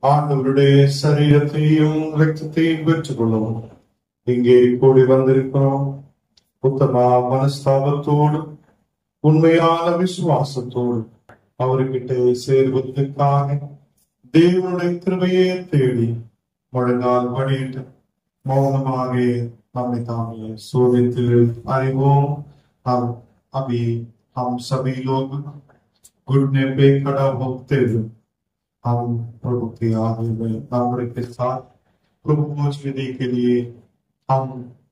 ஆண்டவருடைய சரீரத்தையும் ரத்தத்தையும் பெற்றுக் கொள்ளும். இங்கே கூடி வந்திருக்கிறோம் உத்தம மனஸ்தாபத்தோடு உண்மையான விசுவாசத்தோடு அவர்கிட்ட சேர்வதற்காக தேவனுடைய கிருபையை தேடி முழங்கால் படியிட்டு மௌனமாக நம்மை தாமே சோதித்து அறிவோம். अभी हम सभी लोग घुटने पे खड़ा होते हुए हम प्रभु के आगे में नम्र के साथ प्रभु भोज विधि के लिए हम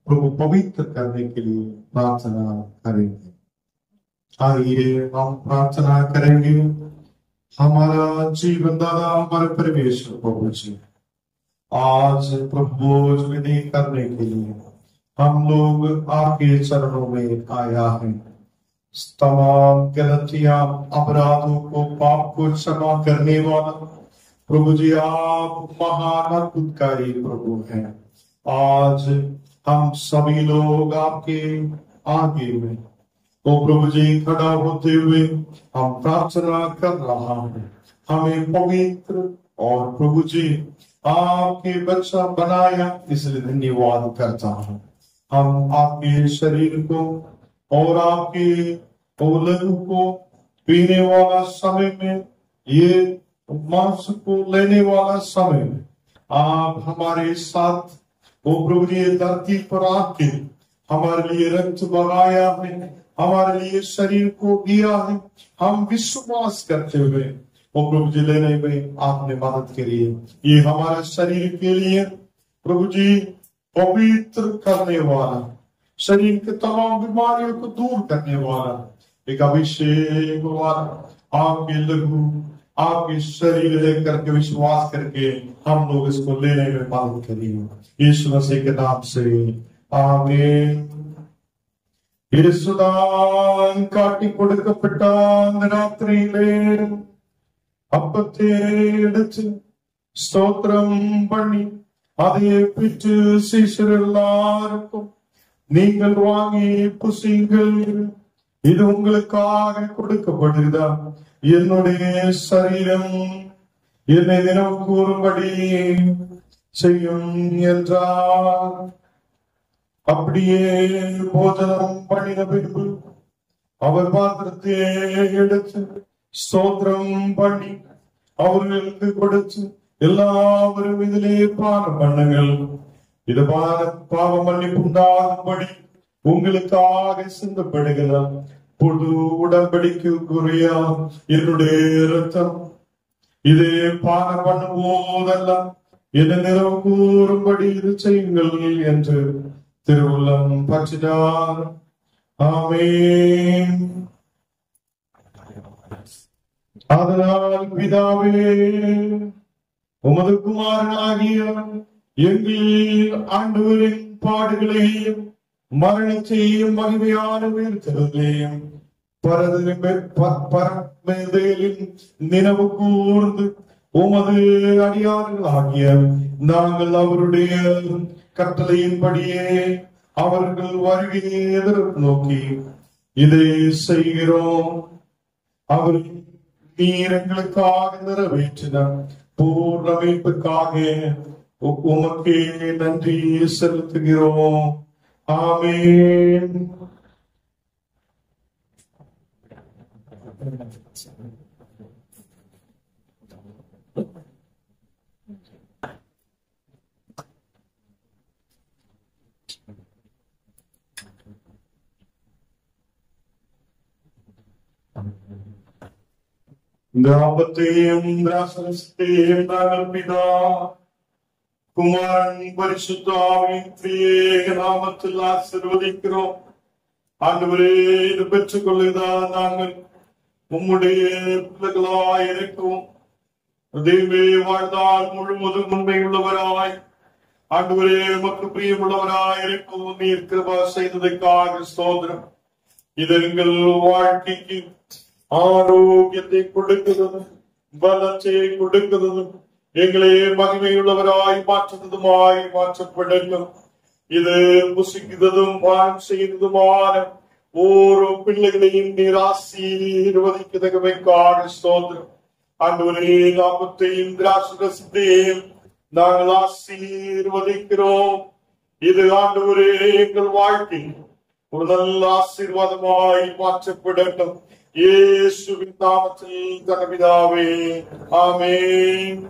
प्रभु पवित्र करने के लिए प्रार्थना करेंगे। आइए हम प्रार्थना करेंगे। हमारा जीवन दाता हमारे परमेश्वर प्रभु जी, आज प्रभु भोज विधि करने के लिए हम लोग आपके चरणों में आया है। तमाम गलतियां अपराधों को पाप को क्षमा करने वाला प्रभु जी, आप महान अद्भुतकारी प्रभु हैं। आज हम सभी लोग आपके आगे में तो प्रभु जी खड़ा होते हुए हम प्रार्थना कर रहा है। हमें पवित्र और प्रभु जी आपके बच्चा बनाया, इसलिए धन्यवाद करता हूँ। हम आपके शरीर को और आपके लहू को पीने वाला समय में, ये मांस को लेने वाला समय में आप हमारे साथ वो प्रभु जी धरती पर आके हमारे लिए रक्त बहाया है, हमारे लिए शरीर को दिया है। हम विश्वास करते हुए वो प्रभु जी लेने में आपने मदद करी है। ये हमारे शरीर के लिए प्रभु जी पवित्र करने वाला, शरीर के तमाम बीमारियों को दूर करने वाला एक अभिषेक वाला आपके लहू आपके शरीर लेकर के विश्वास करके हम लोग इसको लेने में मदद करेंगे। यीशु मसीह के नाम से आमीन। യേശുദാൻ കാട്ടിക്കൊടുക്കപ്പെട്ട രാത്രിയിലെ അപ്പത്തെ എടുത്ത് സ്തോത്രം പണി அதை பிற்று சீஷர் எல்லாருக்கும் நீங்கள் வாங்கி புசிங்கள், இது உங்களுக்காக கொடுக்கப்படுகிறதா என்னுடைய சரீரம், என்னை நினைவு கூறும்படி செய்யும் என்றார். அப்படியே போஜனம் பண்ணின பின்பு அவர் பாத்திரத்தை எடுத்து ஸ்தோத்திரம் பண்ணி அவர்களுக்கு கொடுத்து, எல்லாவரும் இதிலே பானம் பண்ணுங்கள், இது பாவ மன்னிப்பு உண்டாகும்படி உங்களுக்காக சிந்தப்படுகிறார். புது உடன்படிக்கைக்குரிய என்னுடைய இரத்தம், இதே பானம் பண்ணும் போதெல்லாம் என்னை நினைவு கூறும்படி இது செய்யுங்கள் என்று திருவுள்ளம் பற்றினார். ஆமென். அதனால் பிதாவே, உமது குமாரனாகிய எங்கள் ஆண்டவரின் பாடுகளையும் மரணத்தையும் மகிமையான உயிர்த்தெழுதலையும் பரமேதையின் நினைவு கூர்ந்து உமது அடியார்களாகிய நாங்கள் அவருடைய கட்டளையின்படியே அவர்கள் வருகையை எதிர்ப்பு நோக்கி இதை செய்கிறோம். அவர் நீர் எங்களுக்காக நிறைவேற்றின பூர்ண மீட்புக்காக உமக்கே நன்றி செலுத்துகிறோம். ஆமென். இந்த ஆபத்தையும் நாங்கள் பிதா குமாரன் பரிசுத்த ஆவியின் திரியேக நாமத்தில் ஆசீர்வதிக்கிறோம். ஆண்டவரே, இது பெற்றுக் கொள்ளுதான் நாங்கள் உம்முடைய பிள்ளைகளாய் இருக்கும். தெய்வமே, வாழ்ந்தால் முழுவதும் உண்மையுள்ளவராய் ஆண்டவரே உமக்கு பிரியமுள்ளவராய் இருக்கும். நீர் கிருபை செய்ததற்காக ஸ்தோத்திரம். இது எங்கள் வாழ்க்கைக்கு ஆரோக்கியத்தை கொடுக்கிறதும் பலத்தை கொடுக்கிறதும் எங்களே மகிமையுள்ளவராய் மாற்றுவதுமாய் மாற்றப்படட்டும். இது புசிக்கிறதும் பானம் செய்ததுமான ஓரோ பிள்ளைகளையும் நீர் ஆசீர்வதிக்கதகமைக்காக ஸ்தோத்திரம். ஆண்டவரே, நாமத்தையும் திராட்சரசத்தையும் நாங்கள் ஆசீர்வதிக்கிறோம். இது ஆண்டவரே எங்கள் வாழ்க்கை ஒரு நல்ல ஆசீர்வாதமாய் மாற்றப்படட்டும். இயேசுவின் நாமத்தில் தனபிதாவே, ஆமென்.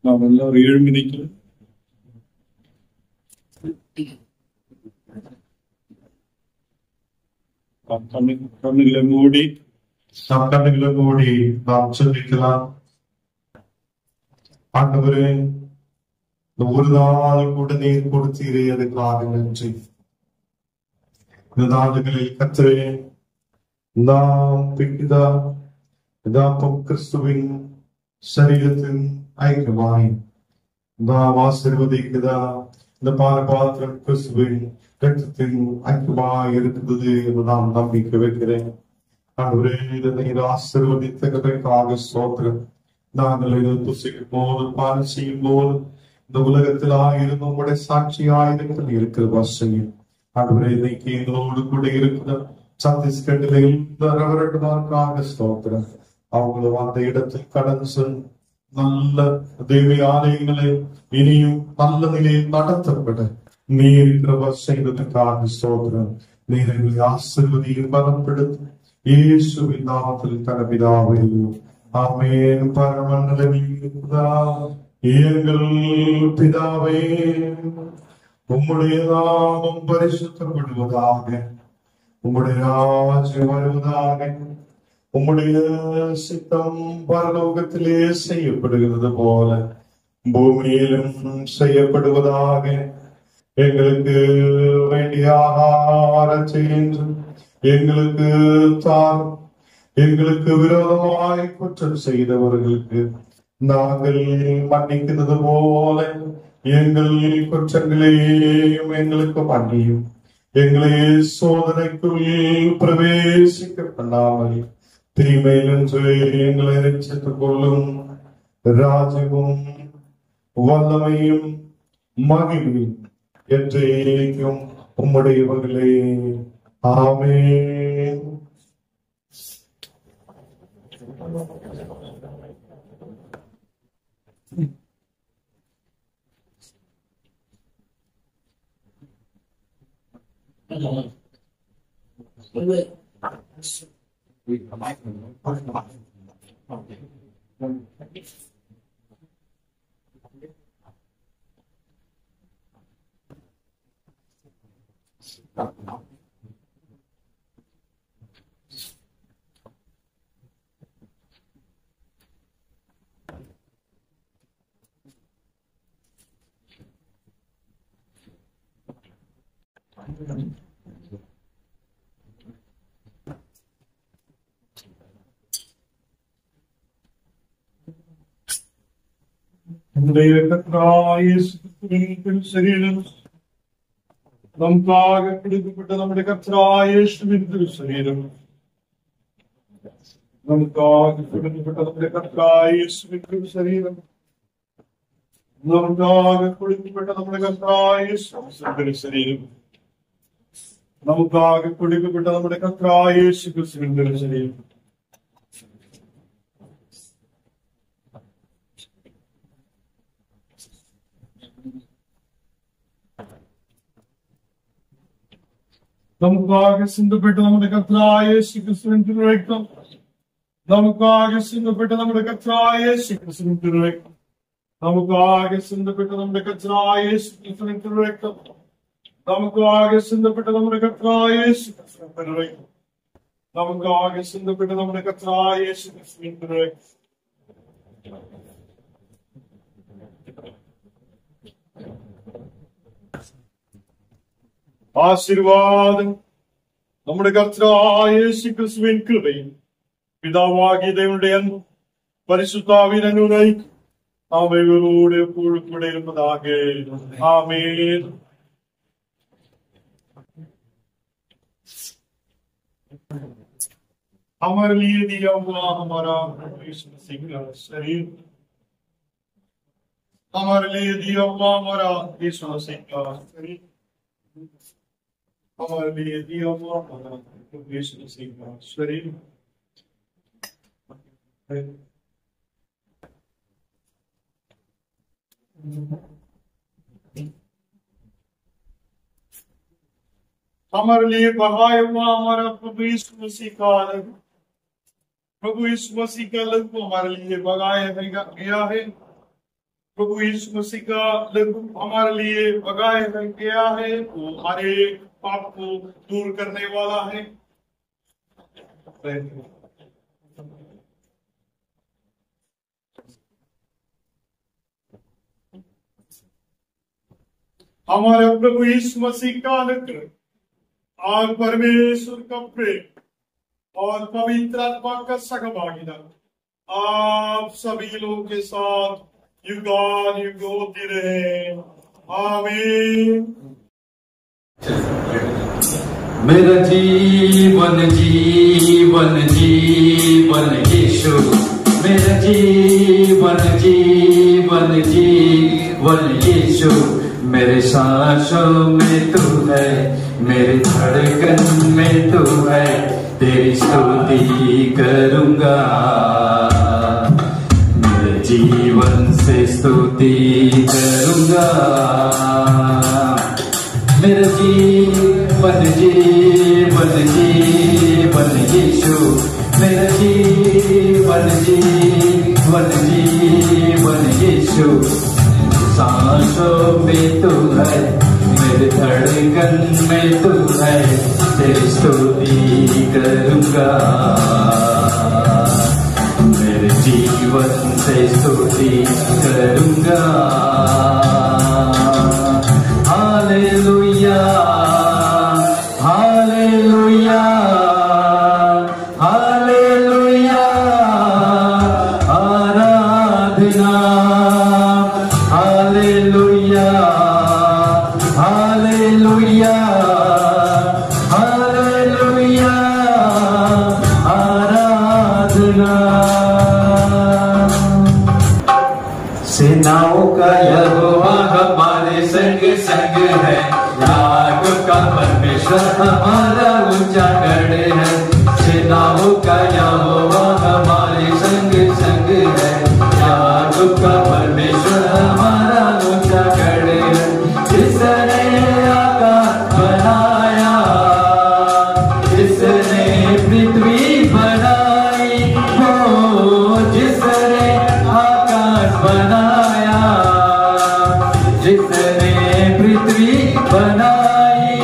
நாம் எல்லாரும் எழும்பி நிற்கிறோம். கண்ணுகளை மூடி நாம் சிந்திக்கலாம். ஆண்டவரே, இந்த ஒரு நாள் கூட நீர் கொடுத்தீரே, அதுக்காக நன்றி. இந்த நாடுகளில் கர்த்தரே, நாம் பிதா கிறிஸ்துவின் சரீரத்தின் ஐக்கியமாய் நாம் ஆசீர்வதிக்கிறதா இந்த பாத்திரம் கிறிஸ்துவின் ரத்தத்தின் ஐக்கியமாய் இருக்கிறது என்று நாம் நம்பிக்கை வைக்கிறேன். ஆண்டவரே, இதனை ஆசீர்வதித்ததற்காக ஸ்தோத்திரம். நாங்கள் இதை புசிக்கும் போது பானம் செய்யும் போது இந்த உலகத்தில் ஆயிரம் உங்களுடைய சாட்சியாயிருக்க இருக்கிற வசையும் ஆண்டவரே, இன்னைக்கு எங்களோடு கூட இருக்கிற சத்தீஸ்கட்டில் ரெவரண்டுமாருக்காக ஸ்தோத்திரம். அவங்களும் அந்த இடத்தில் கடந்து சென்று நல்ல தேவி ஆலயங்களை இனியும் நல்ல நிலையில் நடத்தப்பட நீர் கிருபை செய்ததற்காக ஸ்தோத்திரம். நீர் எங்களை ஆசீர்வதியும் பலப்படுத்தும். இயேசுவின் நாமத்தில் தனபிதாவே, ஆமென். பரமண்டலத்தில் எங்கள் பிதாவே, உம்முடைய நாமம் பரிசுத்தப்படுவதாக, உம்முடைய ராஜ்யம் வருவதாக, உம்முடைய சித்தம் பரலோகத்திலே செய்யப்படுகிறது போல பூமியிலும் செய்யப்படுவதாக. எங்களுக்கு வேண்டிய ஆகாரத்தை எங்களுக்கு தார். எங்களுக்கு விரோதமாய் குற்றம் செய்தவர்களுக்கு நாங்கள் மன்னிக்கிறது போல எங்கள் குற்றங்களையும் எங்களுக்கு மன்னியும். எங்களை சோதனைக்குள் பிரவேசிக்க பண்ணாமல் தீமையிலிருந்து எங்களை ரட்சித்துக் கொள்ளும். ராஜ்யமும் வல்லமையும் மகிமையும் என்றைக்கும் உம்முடையவர்களே, ஆமென். சரீரம் நமக்காக கொடுக்கப்பட்ட நம்முடைய கர்த்தராகிய இயேசுவின் திருசரீரம், நமக்காக கொடுக்கப்பட்ட நம்முடைய கர்த்தராகிய இயேசுவின் திருசரீரம், நமக்காக கொடுக்கப்பட்ட நம்முடைய கர்த்தராகிய இயேசுவின் திருசரீரம், நமக்காக கொடுக்கப்பட்ட நம்முடைய கர்த்தராகிய இயேசு கிறிஸ்துவின் திருசரீரம். നമുക്കാകെ സിന്ധപ്പെട്ട നമ്മുടെ കർത്താവായ യേശുക്രിസ്തുവിന്റെ രക്തം, നമുക്കാകെ സിന്ധപ്പെട്ട നമ്മുടെ കർത്താവായ യേശുക്രിസ്തുവിന്റെ രക്തം, നമുക്കാകെ സിന്ധപ്പെട്ട നമ്മുടെ കർത്താവായ യേശുക്രിസ്തുവിന്റെ രക്തം, നമുക്കാകെ സിന്ധപ്പെട്ട നമ്മുടെ കർത്താവായ യേശുക്രിസ്തുവിന്റെ രക്തം, നമുക്കാകെ സിന്ധപ്പെട്ട നമ്മുടെ കർത്താവായ യേശുക്രിസ്തുവിന്റെ രക്തം. ആശീർവാദം നമ്മുടെ കർത്താവായ യേശുക്രിസ്തുവിൻ കൃപയും പിതാവാകിയ ദൈവങ്ങളുടെ അൻപും പരിശുദ്ധാവിൻ അനുഗ്രഹവും അവയോട് എപ്പോഴും കൂടെ ഇരുന്നതാകെ. ആമേൻ. हमारे लिए दिया हुआ हमारा यीशु मसीह का शरीर, हमारे लिए दिया हुआ हमारा यीशु मसीह का शरीर, हमारे लिए दिया हुआ हमारा यीशु मसीह का शरीर, हमारे लिए बहाया हुआ हमारा प्रभु यीशु मसीह का लहू, प्रभु यीशु मसीह का लहू हमारे लिए बगाया गया है, प्रभु यीशु मसीह का लहू हमारे लिए बगाया गया है, वो हमारे पाप को दूर करने वाला है। हमारे प्रभु यीशु मसीह का अनुग्रह और परमेश्वर का प्रेम और पवित्र आत्मा का सहभागिता आप सभी लोगों के साथ युगानुयुग होती रहे। आमीन। मेरा जीवन जीवन जीवन यीशु, मेरा जीवन जीवन जीवन यीशु, मेरे सांसों में तू है, मेरे धड़कन में तू है, तेरी स्तुति करूंगा, मेरे जीवन से स्तुति करूंगा, मेरा जीवन जीवन जीवन यीशु, मेरा जीवन जीवन जीवन यीशु, सांसों में तू है, मेरे धड़कन में तू है, तेरी स्तुति करूंगा, मेरे जीवन से स्तुति करूंगा। हालेलुया हालेलुया हालेलुया, आराधना हालेलुया हालेलुया हालेलुया, आराधना। सेनाओं का यहोवा हमारे संग संग है, याकूब का परमेश्वर हमारा ऊंचा गढ़ है, सेनाओं का यहोवा हमारे संग संग है, याकूब का परमेश्वर हमारा ऊंचा गढ़ है, जिसने आकाश बनाया, जिसने पृथ्वी बनाई, वो जिसने आकाश बनाया, जिसने पृथ्वी बनाई,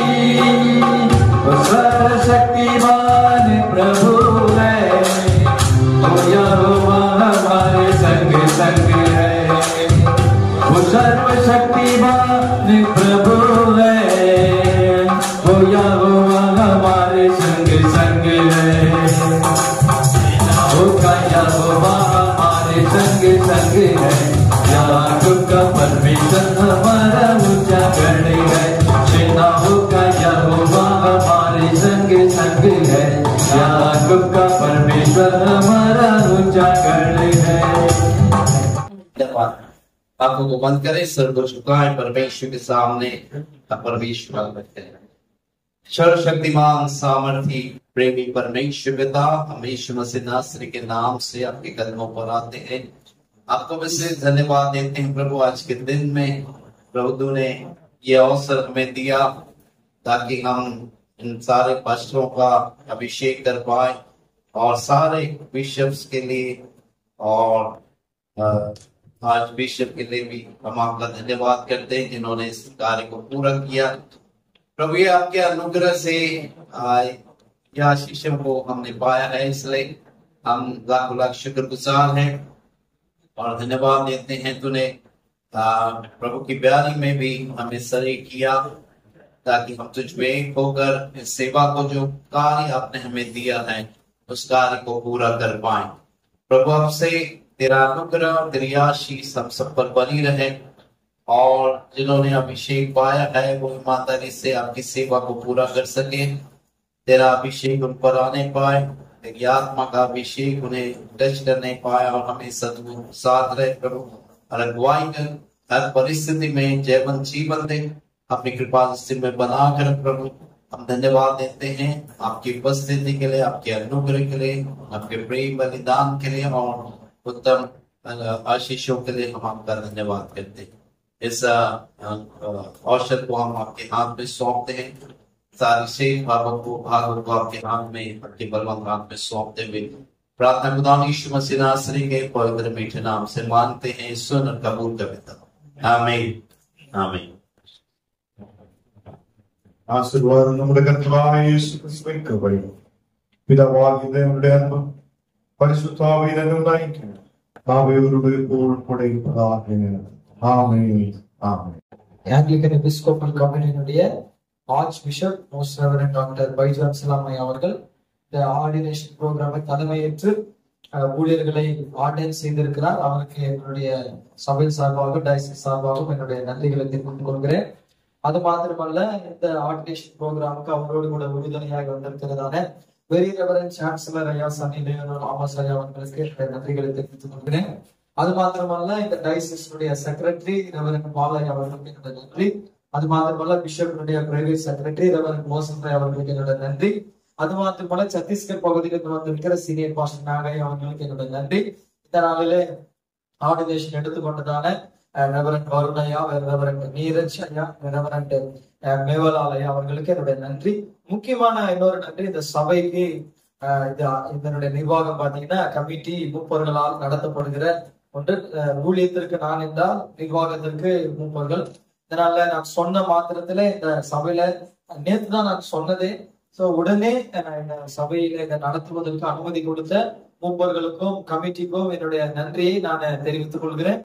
वो सर्वशक्तिमान प्रभु है, वो यहोवा हमारे संग संग है, वो सर्वशक्तिमान प्रभु है, वो यहोवा हमारे संग संग है, वो यहोवा हमारे संग संग है, याकूब का परमेश्वर हमारा ऊंचा गढ़ है, सेनाओं का यहोवा हमारे संग संग है, याकूब का परमेश्वर हमारा ऊंचा गढ़ है। आंखों को बंद करें, सर को झुकाएं परमेश्वर के सामने, परमेश्वर करें। सर्वशक्तिमान सामर्थी प्रेमी परमेश्वर पिता, हम यीशु मसीह नासरी के नाम से आपके कदमों पर आते हैं, आपको विशेष धन्यवाद देते हैं प्रभु। आज के दिन में प्रभु ने ये अवसर हमें दिया ताकि हम इन सारे पास्टरों का अभिषेक कर पाए और सारे बिशप्स के लिए और आज बिशप के लिए भी हम आपका धन्यवाद करते हैं जिन्होंने इस कार्य को पूरा किया। प्रभु ये आपके अनुग्रह से यह आशीषों को हमने पाया है, इसलिए हम लाख लाख शुक्रगुजार हैं और धन्यवाद देते हैं। तूने प्रभु की प्यारी में भी हमें शरीक किया ताकि हम तुझ में एक होकर इस सेवा को जो कार्य आपने हमें दिया है उस कार्य को पूरा कर पाए। प्रभु आपसे तेरा अनुग्रह तेरी आशीष हम सब पर बनी रहे और जिन्होंने अभिषेक पाया है वो ईमानदारी से आपकी सेवा को पूरा कर सके। तेरा अभिषेक उन पर आने पाए, तेरी आत्मा का अभिषेक उन्हें टच करने पाए और हमें सद्गुण साथ रहे प्रभु। और अगुवाई कर हर परिस्थिति में जीवन दे अपनी कृपा में बनाकर प्रभु हम धन्यवाद देते हैं आपकी उपस्थिति के लिए, आपके अनुग्रह के लिए, आपके प्रेम बलिदान के लिए और उत्तम आशीषों के लिए हम आपका धन्यवाद करते हैं। इस औषध को हम आपके हाथ में सौंपते हैं, सारी शेष भागों को आपके हाथ में, आपके बलवंत हाथ में सौंपते हुए प्रार्थना खुदा यीशु मसीह नासरी के पवित्र मीठे नाम से मांगते हैं, सुन और कबूल कर पिता। आमीन आमीन। ஆசீர்வாதம் நம்முடைய கர்த்தராகிய இயேசு கிறிஸ்துவின் கிருபை பிதாவாகிய தேவனுடைய அன்பு பரிசுத்த ஆவியின் ஐக்கியம் ஆவியோடு கூட இருப்பதாக. Amen amen. ஆங்கிலிக்கன் எபிஸ்கோபல் கம்யூனிட்டியுடைய archbishop most reverend doctor Baijan சலாமை அவர்கள் இந்த ஆர்டினேஷன் ப்ரோக்ராமை தலைமையேற்று ஊழியர்களை ஆர்டைன் செய்திருக்கிறார். அவருக்கு என்னுடைய சபை சார்பாக டயசிஸ் சார்பாகவும் என்னுடைய நன்றிகளை தெரிவித்துக் கொள்கிறேன். அது மாத்திரமல்ல, இந்த ஆர்டினேஷன் ப்ரோக்ராமுக்கு அவரோடு கூட உறுதுணையாக வந்திருக்கிறதான வெரி ரெவரண்ட் சான்சலர் ஐயா சன்னி லியோனல் ஆமோஸ் ஐயா அவர்களுக்கு நன்றிகளை தெரிவித்துக் கொள்கிறேன். அது மாத்திரமல்ல, இந்த டயசிஸுடைய செக்ரட்டரி ரெவரண்ட் பாலையா அவர்களுக்கு என்னுடைய நன்றி. அது மாத்திரமல்ல, பிஷப்புடைய private secretary reverend Mosan Roy அவர்களுக்கு என்னுடைய நன்றி. அது மாத்திரமல்ல, சத்தீஸ்கர் பகுதியிலிருந்து வந்திருக்கிற சீனியர் பாஸ்டர் நாகை அவர்களுக்கு என்னுடைய நன்றி. இந்த நாளிலே ஆர்டினேஷன் எடுத்துக்கொண்டதான ரெவரண்ட் வருண் ஐயா, ரெவரண்ட் நீரஜ் ஐயா, ரெவரண்ட் மேவலால் ஐயா அவர்களுக்கு என்னுடைய நன்றி. முக்கியமான இன்னொரு நன்றி இந்த சபைக்கு இதனுடைய நிர்வாகம் பாத்தீங்கன்னா கமிட்டி மூப்பர்களால் நடத்தப்படுகிற ஒன்று. ஊழியத்திற்கு நான் என்றால் நிர்வாகத்திற்கு மூப்பர்கள். இதனால நான் சொன்ன மாத்திரத்துல இந்த சபையில நேற்று தான் நான் சொன்னதே. உடனே இந்த சபையில இதை நடத்துவதற்கு அனுமதி கொடுத்த மூப்பர்களுக்கும் கமிட்டிக்கும் என்னுடைய நன்றியை நான் தெரிவித்துக் கொள்கிறேன்.